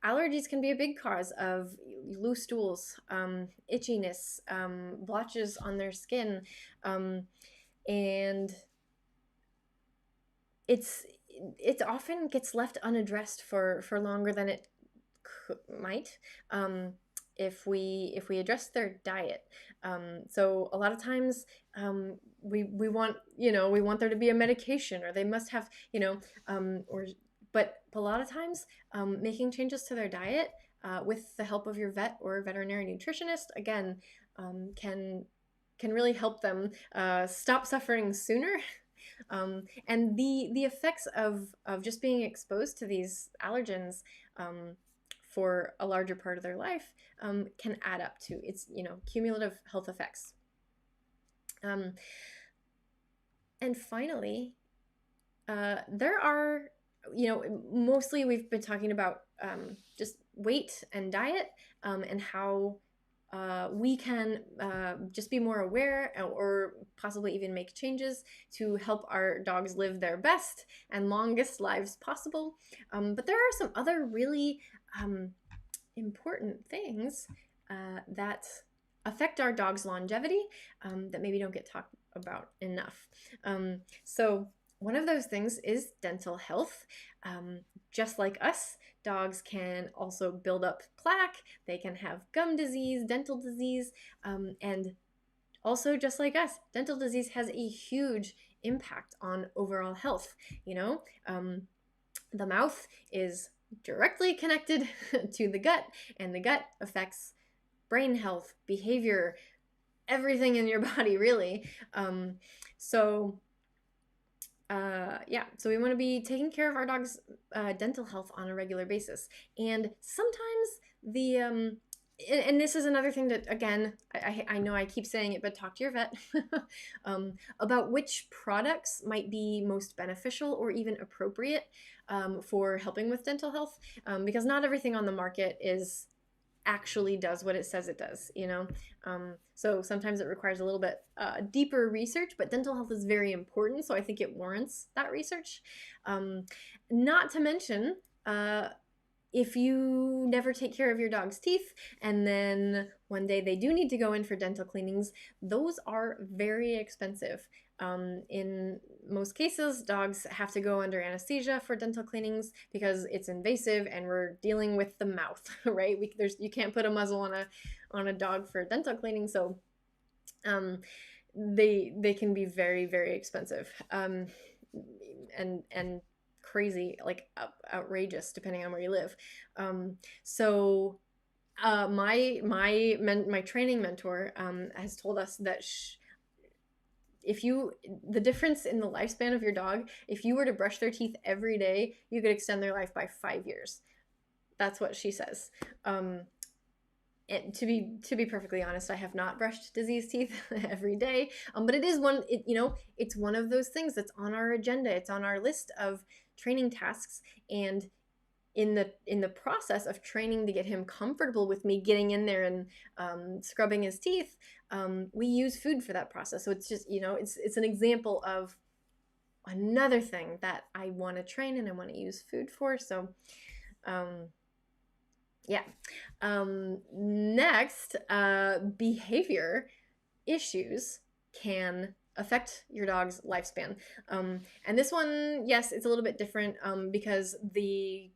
allergies can be a big cause of loose stools, itchiness, blotches on their skin, and it often gets left unaddressed for longer than it might, if we address their diet. So a lot of times, we want, we want there to be a medication, or they must have, but a lot of times, making changes to their diet, with the help of your vet or veterinary nutritionist, again, can really help them stop suffering sooner. And the effects of just being exposed to these allergens, for a larger part of their life, can add up to its, cumulative health effects. And finally, there are, mostly we've been talking about, just weight and diet, and how we can just be more aware, or possibly even make changes to help our dogs live their best and longest lives possible. But there are some other really important things that affect our dog's longevity, that maybe don't get talked about enough. So one of those things is dental health. Just like us, dogs can also build up plaque, they can have gum disease, dental disease, and also, just like us, dental disease has a huge impact on overall health. The mouth is directly connected to the gut, and the gut affects brain health, behavior, everything in your body, really. So we want to be taking care of our dog's dental health on a regular basis. And sometimes and this is another thing that, again, I know I keep saying it, but talk to your vet about which products might be most beneficial or even appropriate for helping with dental health, because not everything on the market actually does what it says it does, so sometimes it requires a little bit deeper research, but dental health is very important, so I think it warrants that research. Not to mention, if you never take care of your dog's teeth, and then one day they do need to go in for dental cleanings, those are very expensive. In most cases, dogs have to go under anesthesia for dental cleanings because it's invasive and we're dealing with the mouth, right? You can't put a muzzle on a dog for dental cleaning, so they can be very, very expensive, and crazy, like outrageous, depending on where you live. So my training mentor has told us that the difference in the lifespan of your dog, if you were to brush their teeth every day, you could extend their life by 5 years. That's what she says. And to be perfectly honest, I have not brushed diseased teeth every day, but it is it's one of those things that's on our agenda. It's on our list of training tasks, and in the process of training to get him comfortable with me getting in there and scrubbing his teeth, we use food for that process. So it's just, it's an example of another thing that I want to train and I want to use food for. So next, behavior issues can affect your dog's lifespan. And this one, yes, it's a little bit different, because the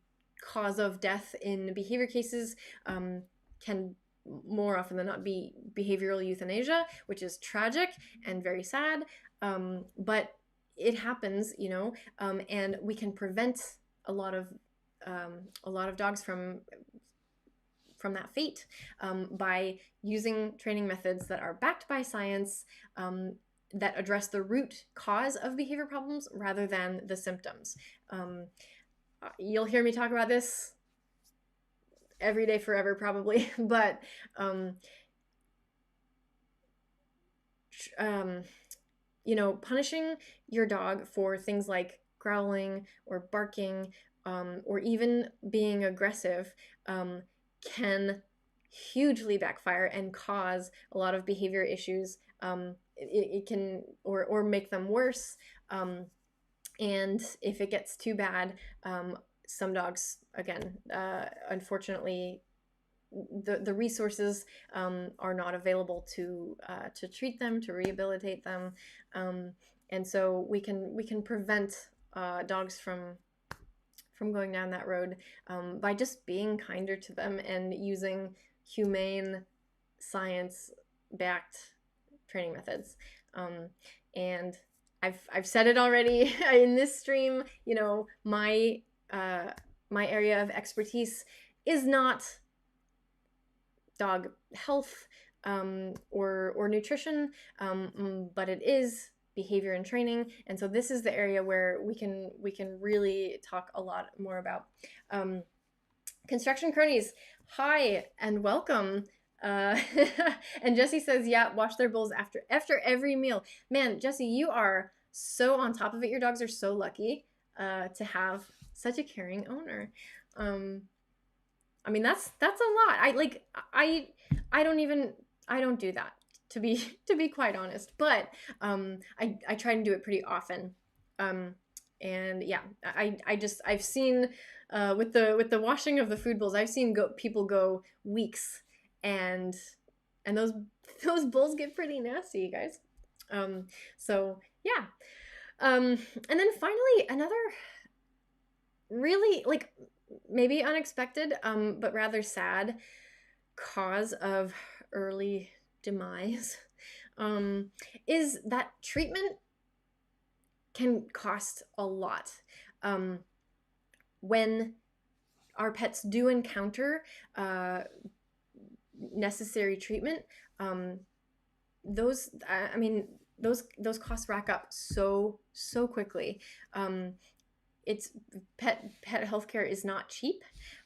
cause of death in behavior cases can more often than not be behavioral euthanasia, which is tragic and very sad, but it happens, and we can prevent a lot of dogs from that fate, by using training methods that are backed by science, that address the root cause of behavior problems rather than the symptoms. You'll hear me talk about this every day forever, probably, but punishing your dog for things like growling or barking, or even being aggressive, can hugely backfire and cause a lot of behavior issues. It can or make them worse, And if it gets too bad, some dogs, again, unfortunately, the resources are not available to treat them, to rehabilitate them, and so we can prevent dogs from going down that road by just being kinder to them and using humane, science-backed training methods. And I've said it already in this stream. You know, my area of expertise is not dog health or nutrition, but it is behavior and training, and so this is the area where we can really talk a lot more about. Construction cronies, hi and welcome. And Jesse says, yeah, wash their bowls after every meal. Man, Jesse, you are so on top of it. Your dogs are so lucky to have such a caring owner. I mean, that's a lot. I don't do that, to be quite honest, but I try and do it pretty often. And yeah, I've seen with the washing of the food bowls, I've seen people go weeks, and those bowls get pretty nasty, you guys. So yeah. And then finally, another really, like, maybe unexpected, but rather sad cause of early demise is that treatment can cost a lot. When our pets do encounter necessary treatment, those costs rack up so quickly. It's pet healthcare is not cheap.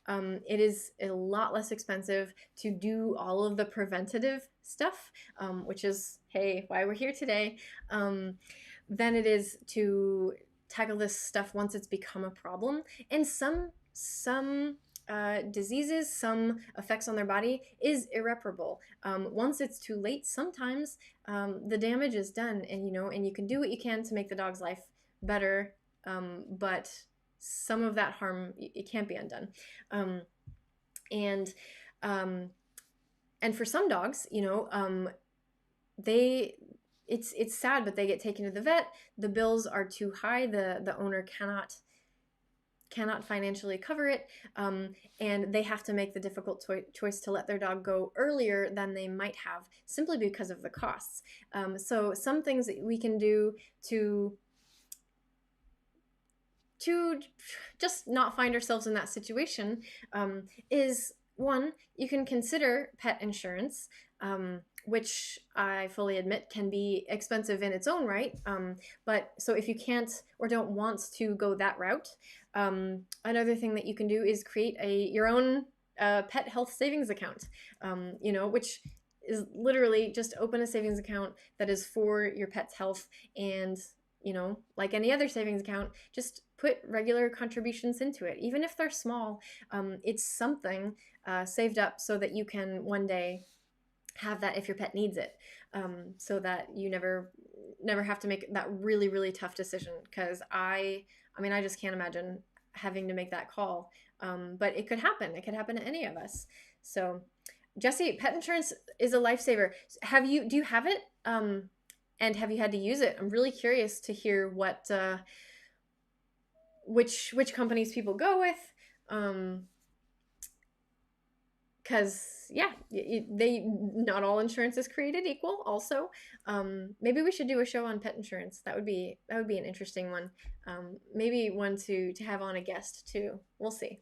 It is a lot less expensive to do all of the preventative stuff, which is, hey, why we're here today, than it is to tackle this stuff once it's become a problem. And some diseases, some effects on their body is irreparable. Once it's too late, sometimes the damage is done, and you can do what you can to make the dog's life better. But some of that harm, it can't be undone. And for some dogs, it's sad, but they get taken to the vet. The bills are too high. The owner cannot financially cover it, and they have to make the difficult choice to let their dog go earlier than they might have, simply because of the costs. So some things that we can do to just not find ourselves in that situation is, one, you can consider pet insurance, which I fully admit can be expensive in its own right. But so if you can't or don't want to go that route, another thing that you can do is create your own pet health savings account, which is literally just open a savings account that is for your pet's health, and like any other savings account, just put regular contributions into it. Even if they're small, it's something saved up so that you can one day have that if your pet needs it, so that you never have to make that really, really tough decision. Because I just can't imagine having to make that call. But it could happen. It could happen to any of us. So, Jesse, pet insurance is a lifesaver. Do you have it? And have you had to use it? I'm really curious to hear what which companies people go with, because yeah, not all insurance is created equal. Also, maybe we should do a show on pet insurance. That would be an interesting one. Maybe one to have on a guest too. We'll see.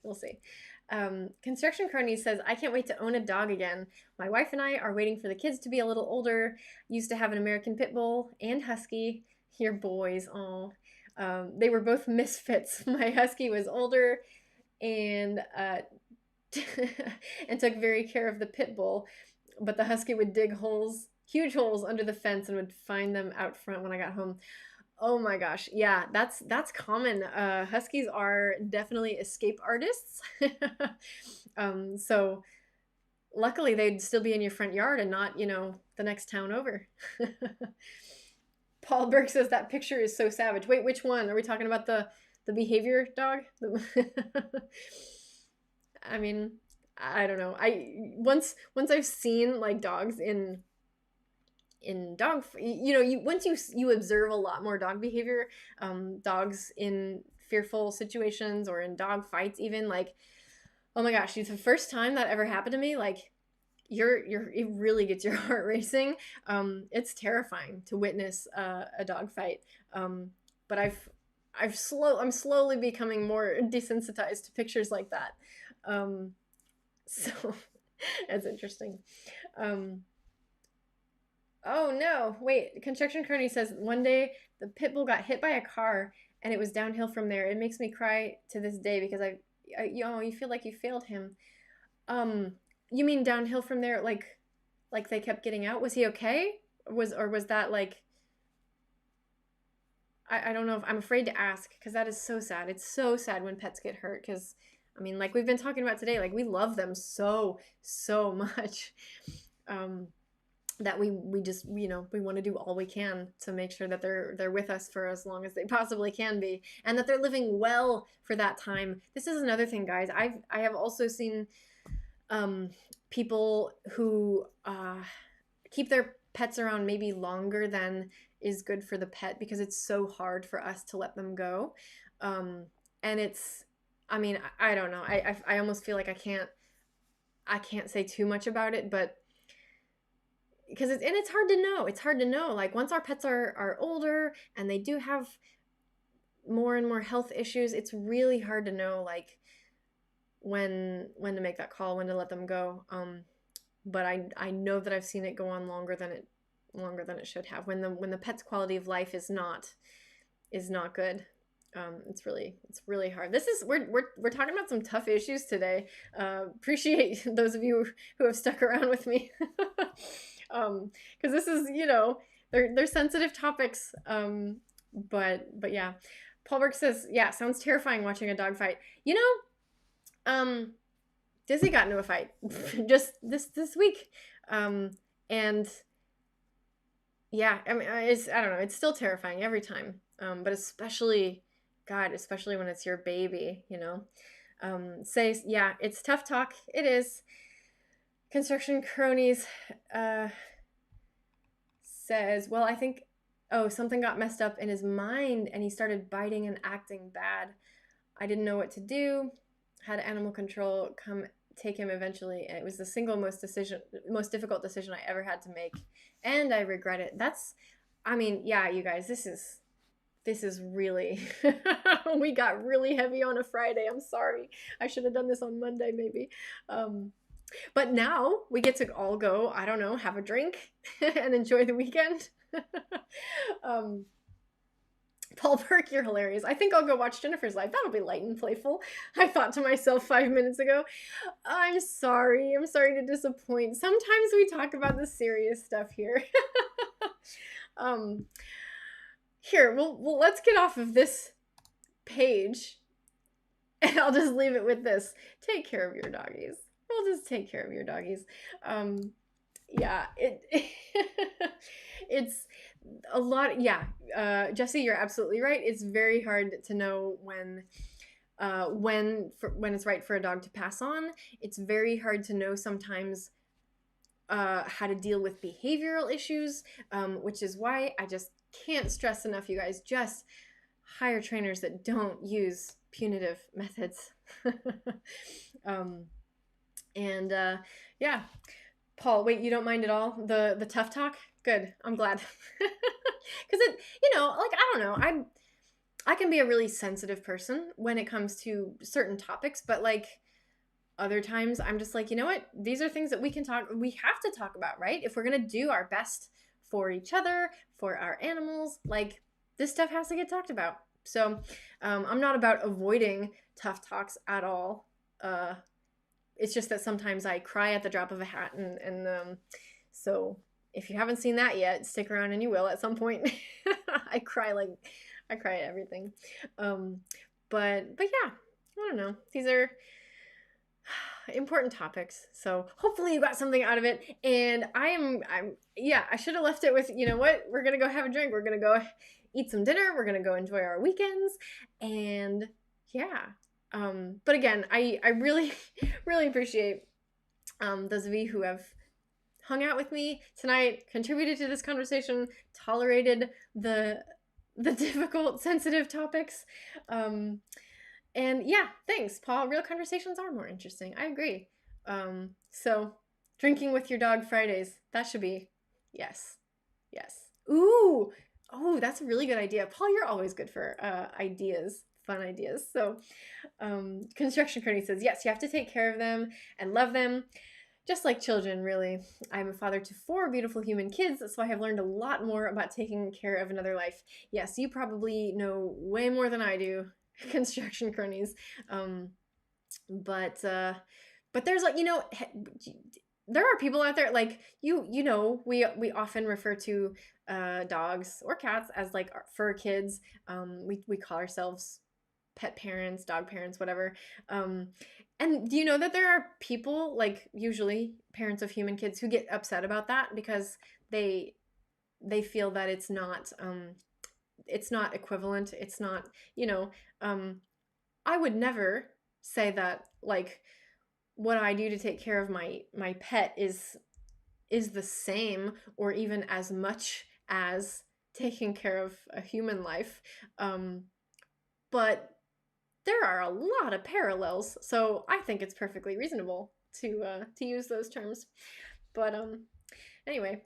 Construction Crony says, I can't wait to own a dog again. My wife and I are waiting for the kids to be a little older. Used to have an American Pit Bull and Husky. Your boys, they were both misfits. My Husky was older and and took very care of the Pit Bull, but the Husky would dig huge holes under the fence, and would find them out front when I got home. Oh my gosh. Yeah, that's common. Huskies are definitely escape artists. So luckily they'd still be in your front yard and not, the next town over. Paul Berg says that picture is so savage. Wait, which one? Are we talking about the behavior dog? I mean, I don't know. Once I've seen like dogs in dog, once you observe a lot more dog behavior, dogs in fearful situations or in dog fights, even, like, oh my gosh, it's the first time that ever happened to me. Like, it really gets your heart racing. It's terrifying to witness a dog fight. But I'm slowly becoming more desensitized to pictures like that. So that's interesting. Oh no, wait, Construction Crony says one day the pit bull got hit by a car and it was downhill from there. It makes me cry to this day because you feel like you failed him. You mean downhill from there, like they kept getting out? Was he okay? Was that like, I don't know, if I'm afraid to ask because that is so sad. It's so sad when pets get hurt because, I mean, like we've been talking about today, like we love them so much. That we just, we want to do all we can to make sure that they're with us for as long as they possibly can be, and that they're living well for that time. This is another thing, guys. I have also seen people who keep their pets around maybe longer than is good for the pet because it's so hard for us to let them go. And it's, I mean, I don't know. I almost feel like I can't say too much about it, but because it's hard to know. It's hard to know. Like once our pets are older and they do have more and more health issues, it's really hard to know like when to make that call, when to let them go. But I know that I've seen it go on longer than it should have. When the pet's quality of life is not good. It's really hard. We're talking about some tough issues today. Appreciate those of you who have stuck around with me. Because this is, they're sensitive topics. But yeah, Paul Burke says, yeah, sounds terrifying watching a dog fight. Dizzy got into a fight just this week. And yeah, I mean, I don't know, it's still terrifying every time. But especially when it's your baby, say, yeah, it's tough talk. It is. Construction Cronies says, well, I think, something got messed up in his mind and he started biting and acting bad. I didn't know what to do. Had animal control come take him eventually. And it was the single most difficult decision I ever had to make. And I regret it. Yeah, you guys, this is really, we got really heavy on a Friday. I'm sorry. I should have done this on Monday maybe. But now we get to all go, I don't know, have a drink and enjoy the weekend. Paul Burke, you're hilarious. I think I'll go watch Jennifer's Live. That'll be light and playful. I thought to myself 5 minutes ago, I'm sorry to disappoint. Sometimes we talk about the serious stuff here. Here, well, let's get off of this page and I'll just leave it with this. Take care of your doggies. We'll just take care of your doggies. Yeah, it's a lot. Yeah, Jesse, you're absolutely right. It's very hard to know when it's right for a dog to pass on. It's very hard to know sometimes how to deal with behavioral issues, which is why I just can't stress enough, you guys, just hire trainers that don't use punitive methods. Yeah, Paul, wait, you don't mind at all the tough talk? Good, I'm glad. Because it, like, I don't know, I can be a really sensitive person when it comes to certain topics, but like other times I'm just like, you know what, these are things that we have to talk about, right? If we're gonna do our best for each other, for our animals, like this stuff has to get talked about. So I'm not about avoiding tough talks at all. It's just that sometimes I cry at the drop of a hat, and so if you haven't seen that yet, stick around and you will at some point. I cry at everything. But yeah, I don't know. These are important topics. So hopefully you got something out of it. And yeah, I should have left it with, you know what? We're going to go have a drink. We're going to go eat some dinner. We're going to go enjoy our weekends. And yeah. But again, I really, really appreciate those of you who have hung out with me tonight, contributed to this conversation, tolerated the difficult, sensitive topics. And yeah, thanks, Paul. Real conversations are more interesting. I agree. So drinking with your dog Fridays, that should be, yes. Ooh, oh, that's a really good idea. Paul, you're always good for ideas, fun ideas. So Construction Kearney says, yes, you have to take care of them and love them. Just like children, really. I'm a father to 4 beautiful human kids, so I have learned a lot more about taking care of another life. Yes, you probably know way more than I do, Construction Cronies. But there's like, there are people out there like we often refer to dogs or cats as like fur kids. We call ourselves pet parents, dog parents, whatever. And do you know that there are people, like usually parents of human kids, who get upset about that because they feel that it's not equivalent. It's not, I would never say that like what I do to take care of my pet is the same or even as much as taking care of a human life. But there are a lot of parallels, so I think it's perfectly reasonable to use those terms. But anyway,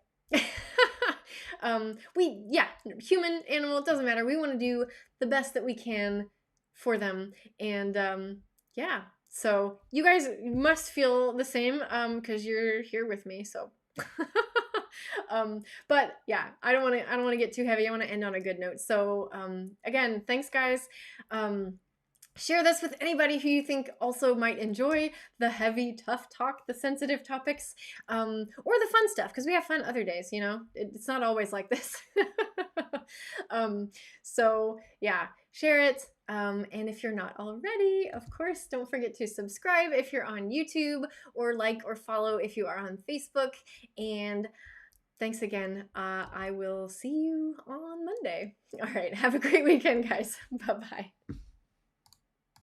human, animal, it doesn't matter. We want to do the best that we can for them, and yeah. So you guys must feel the same because you're here with me. So. But yeah, I don't want to get too heavy. I want to end on a good note. So again, thanks guys. Share this with anybody who you think also might enjoy the heavy, tough talk, the sensitive topics, or the fun stuff, because we have fun other days, It's not always like this. So yeah, share it. And if you're not already, of course, don't forget to subscribe if you're on YouTube, or like or follow if you are on Facebook. And thanks again. I will see you on Monday. All right. Have a great weekend, guys. Bye-bye.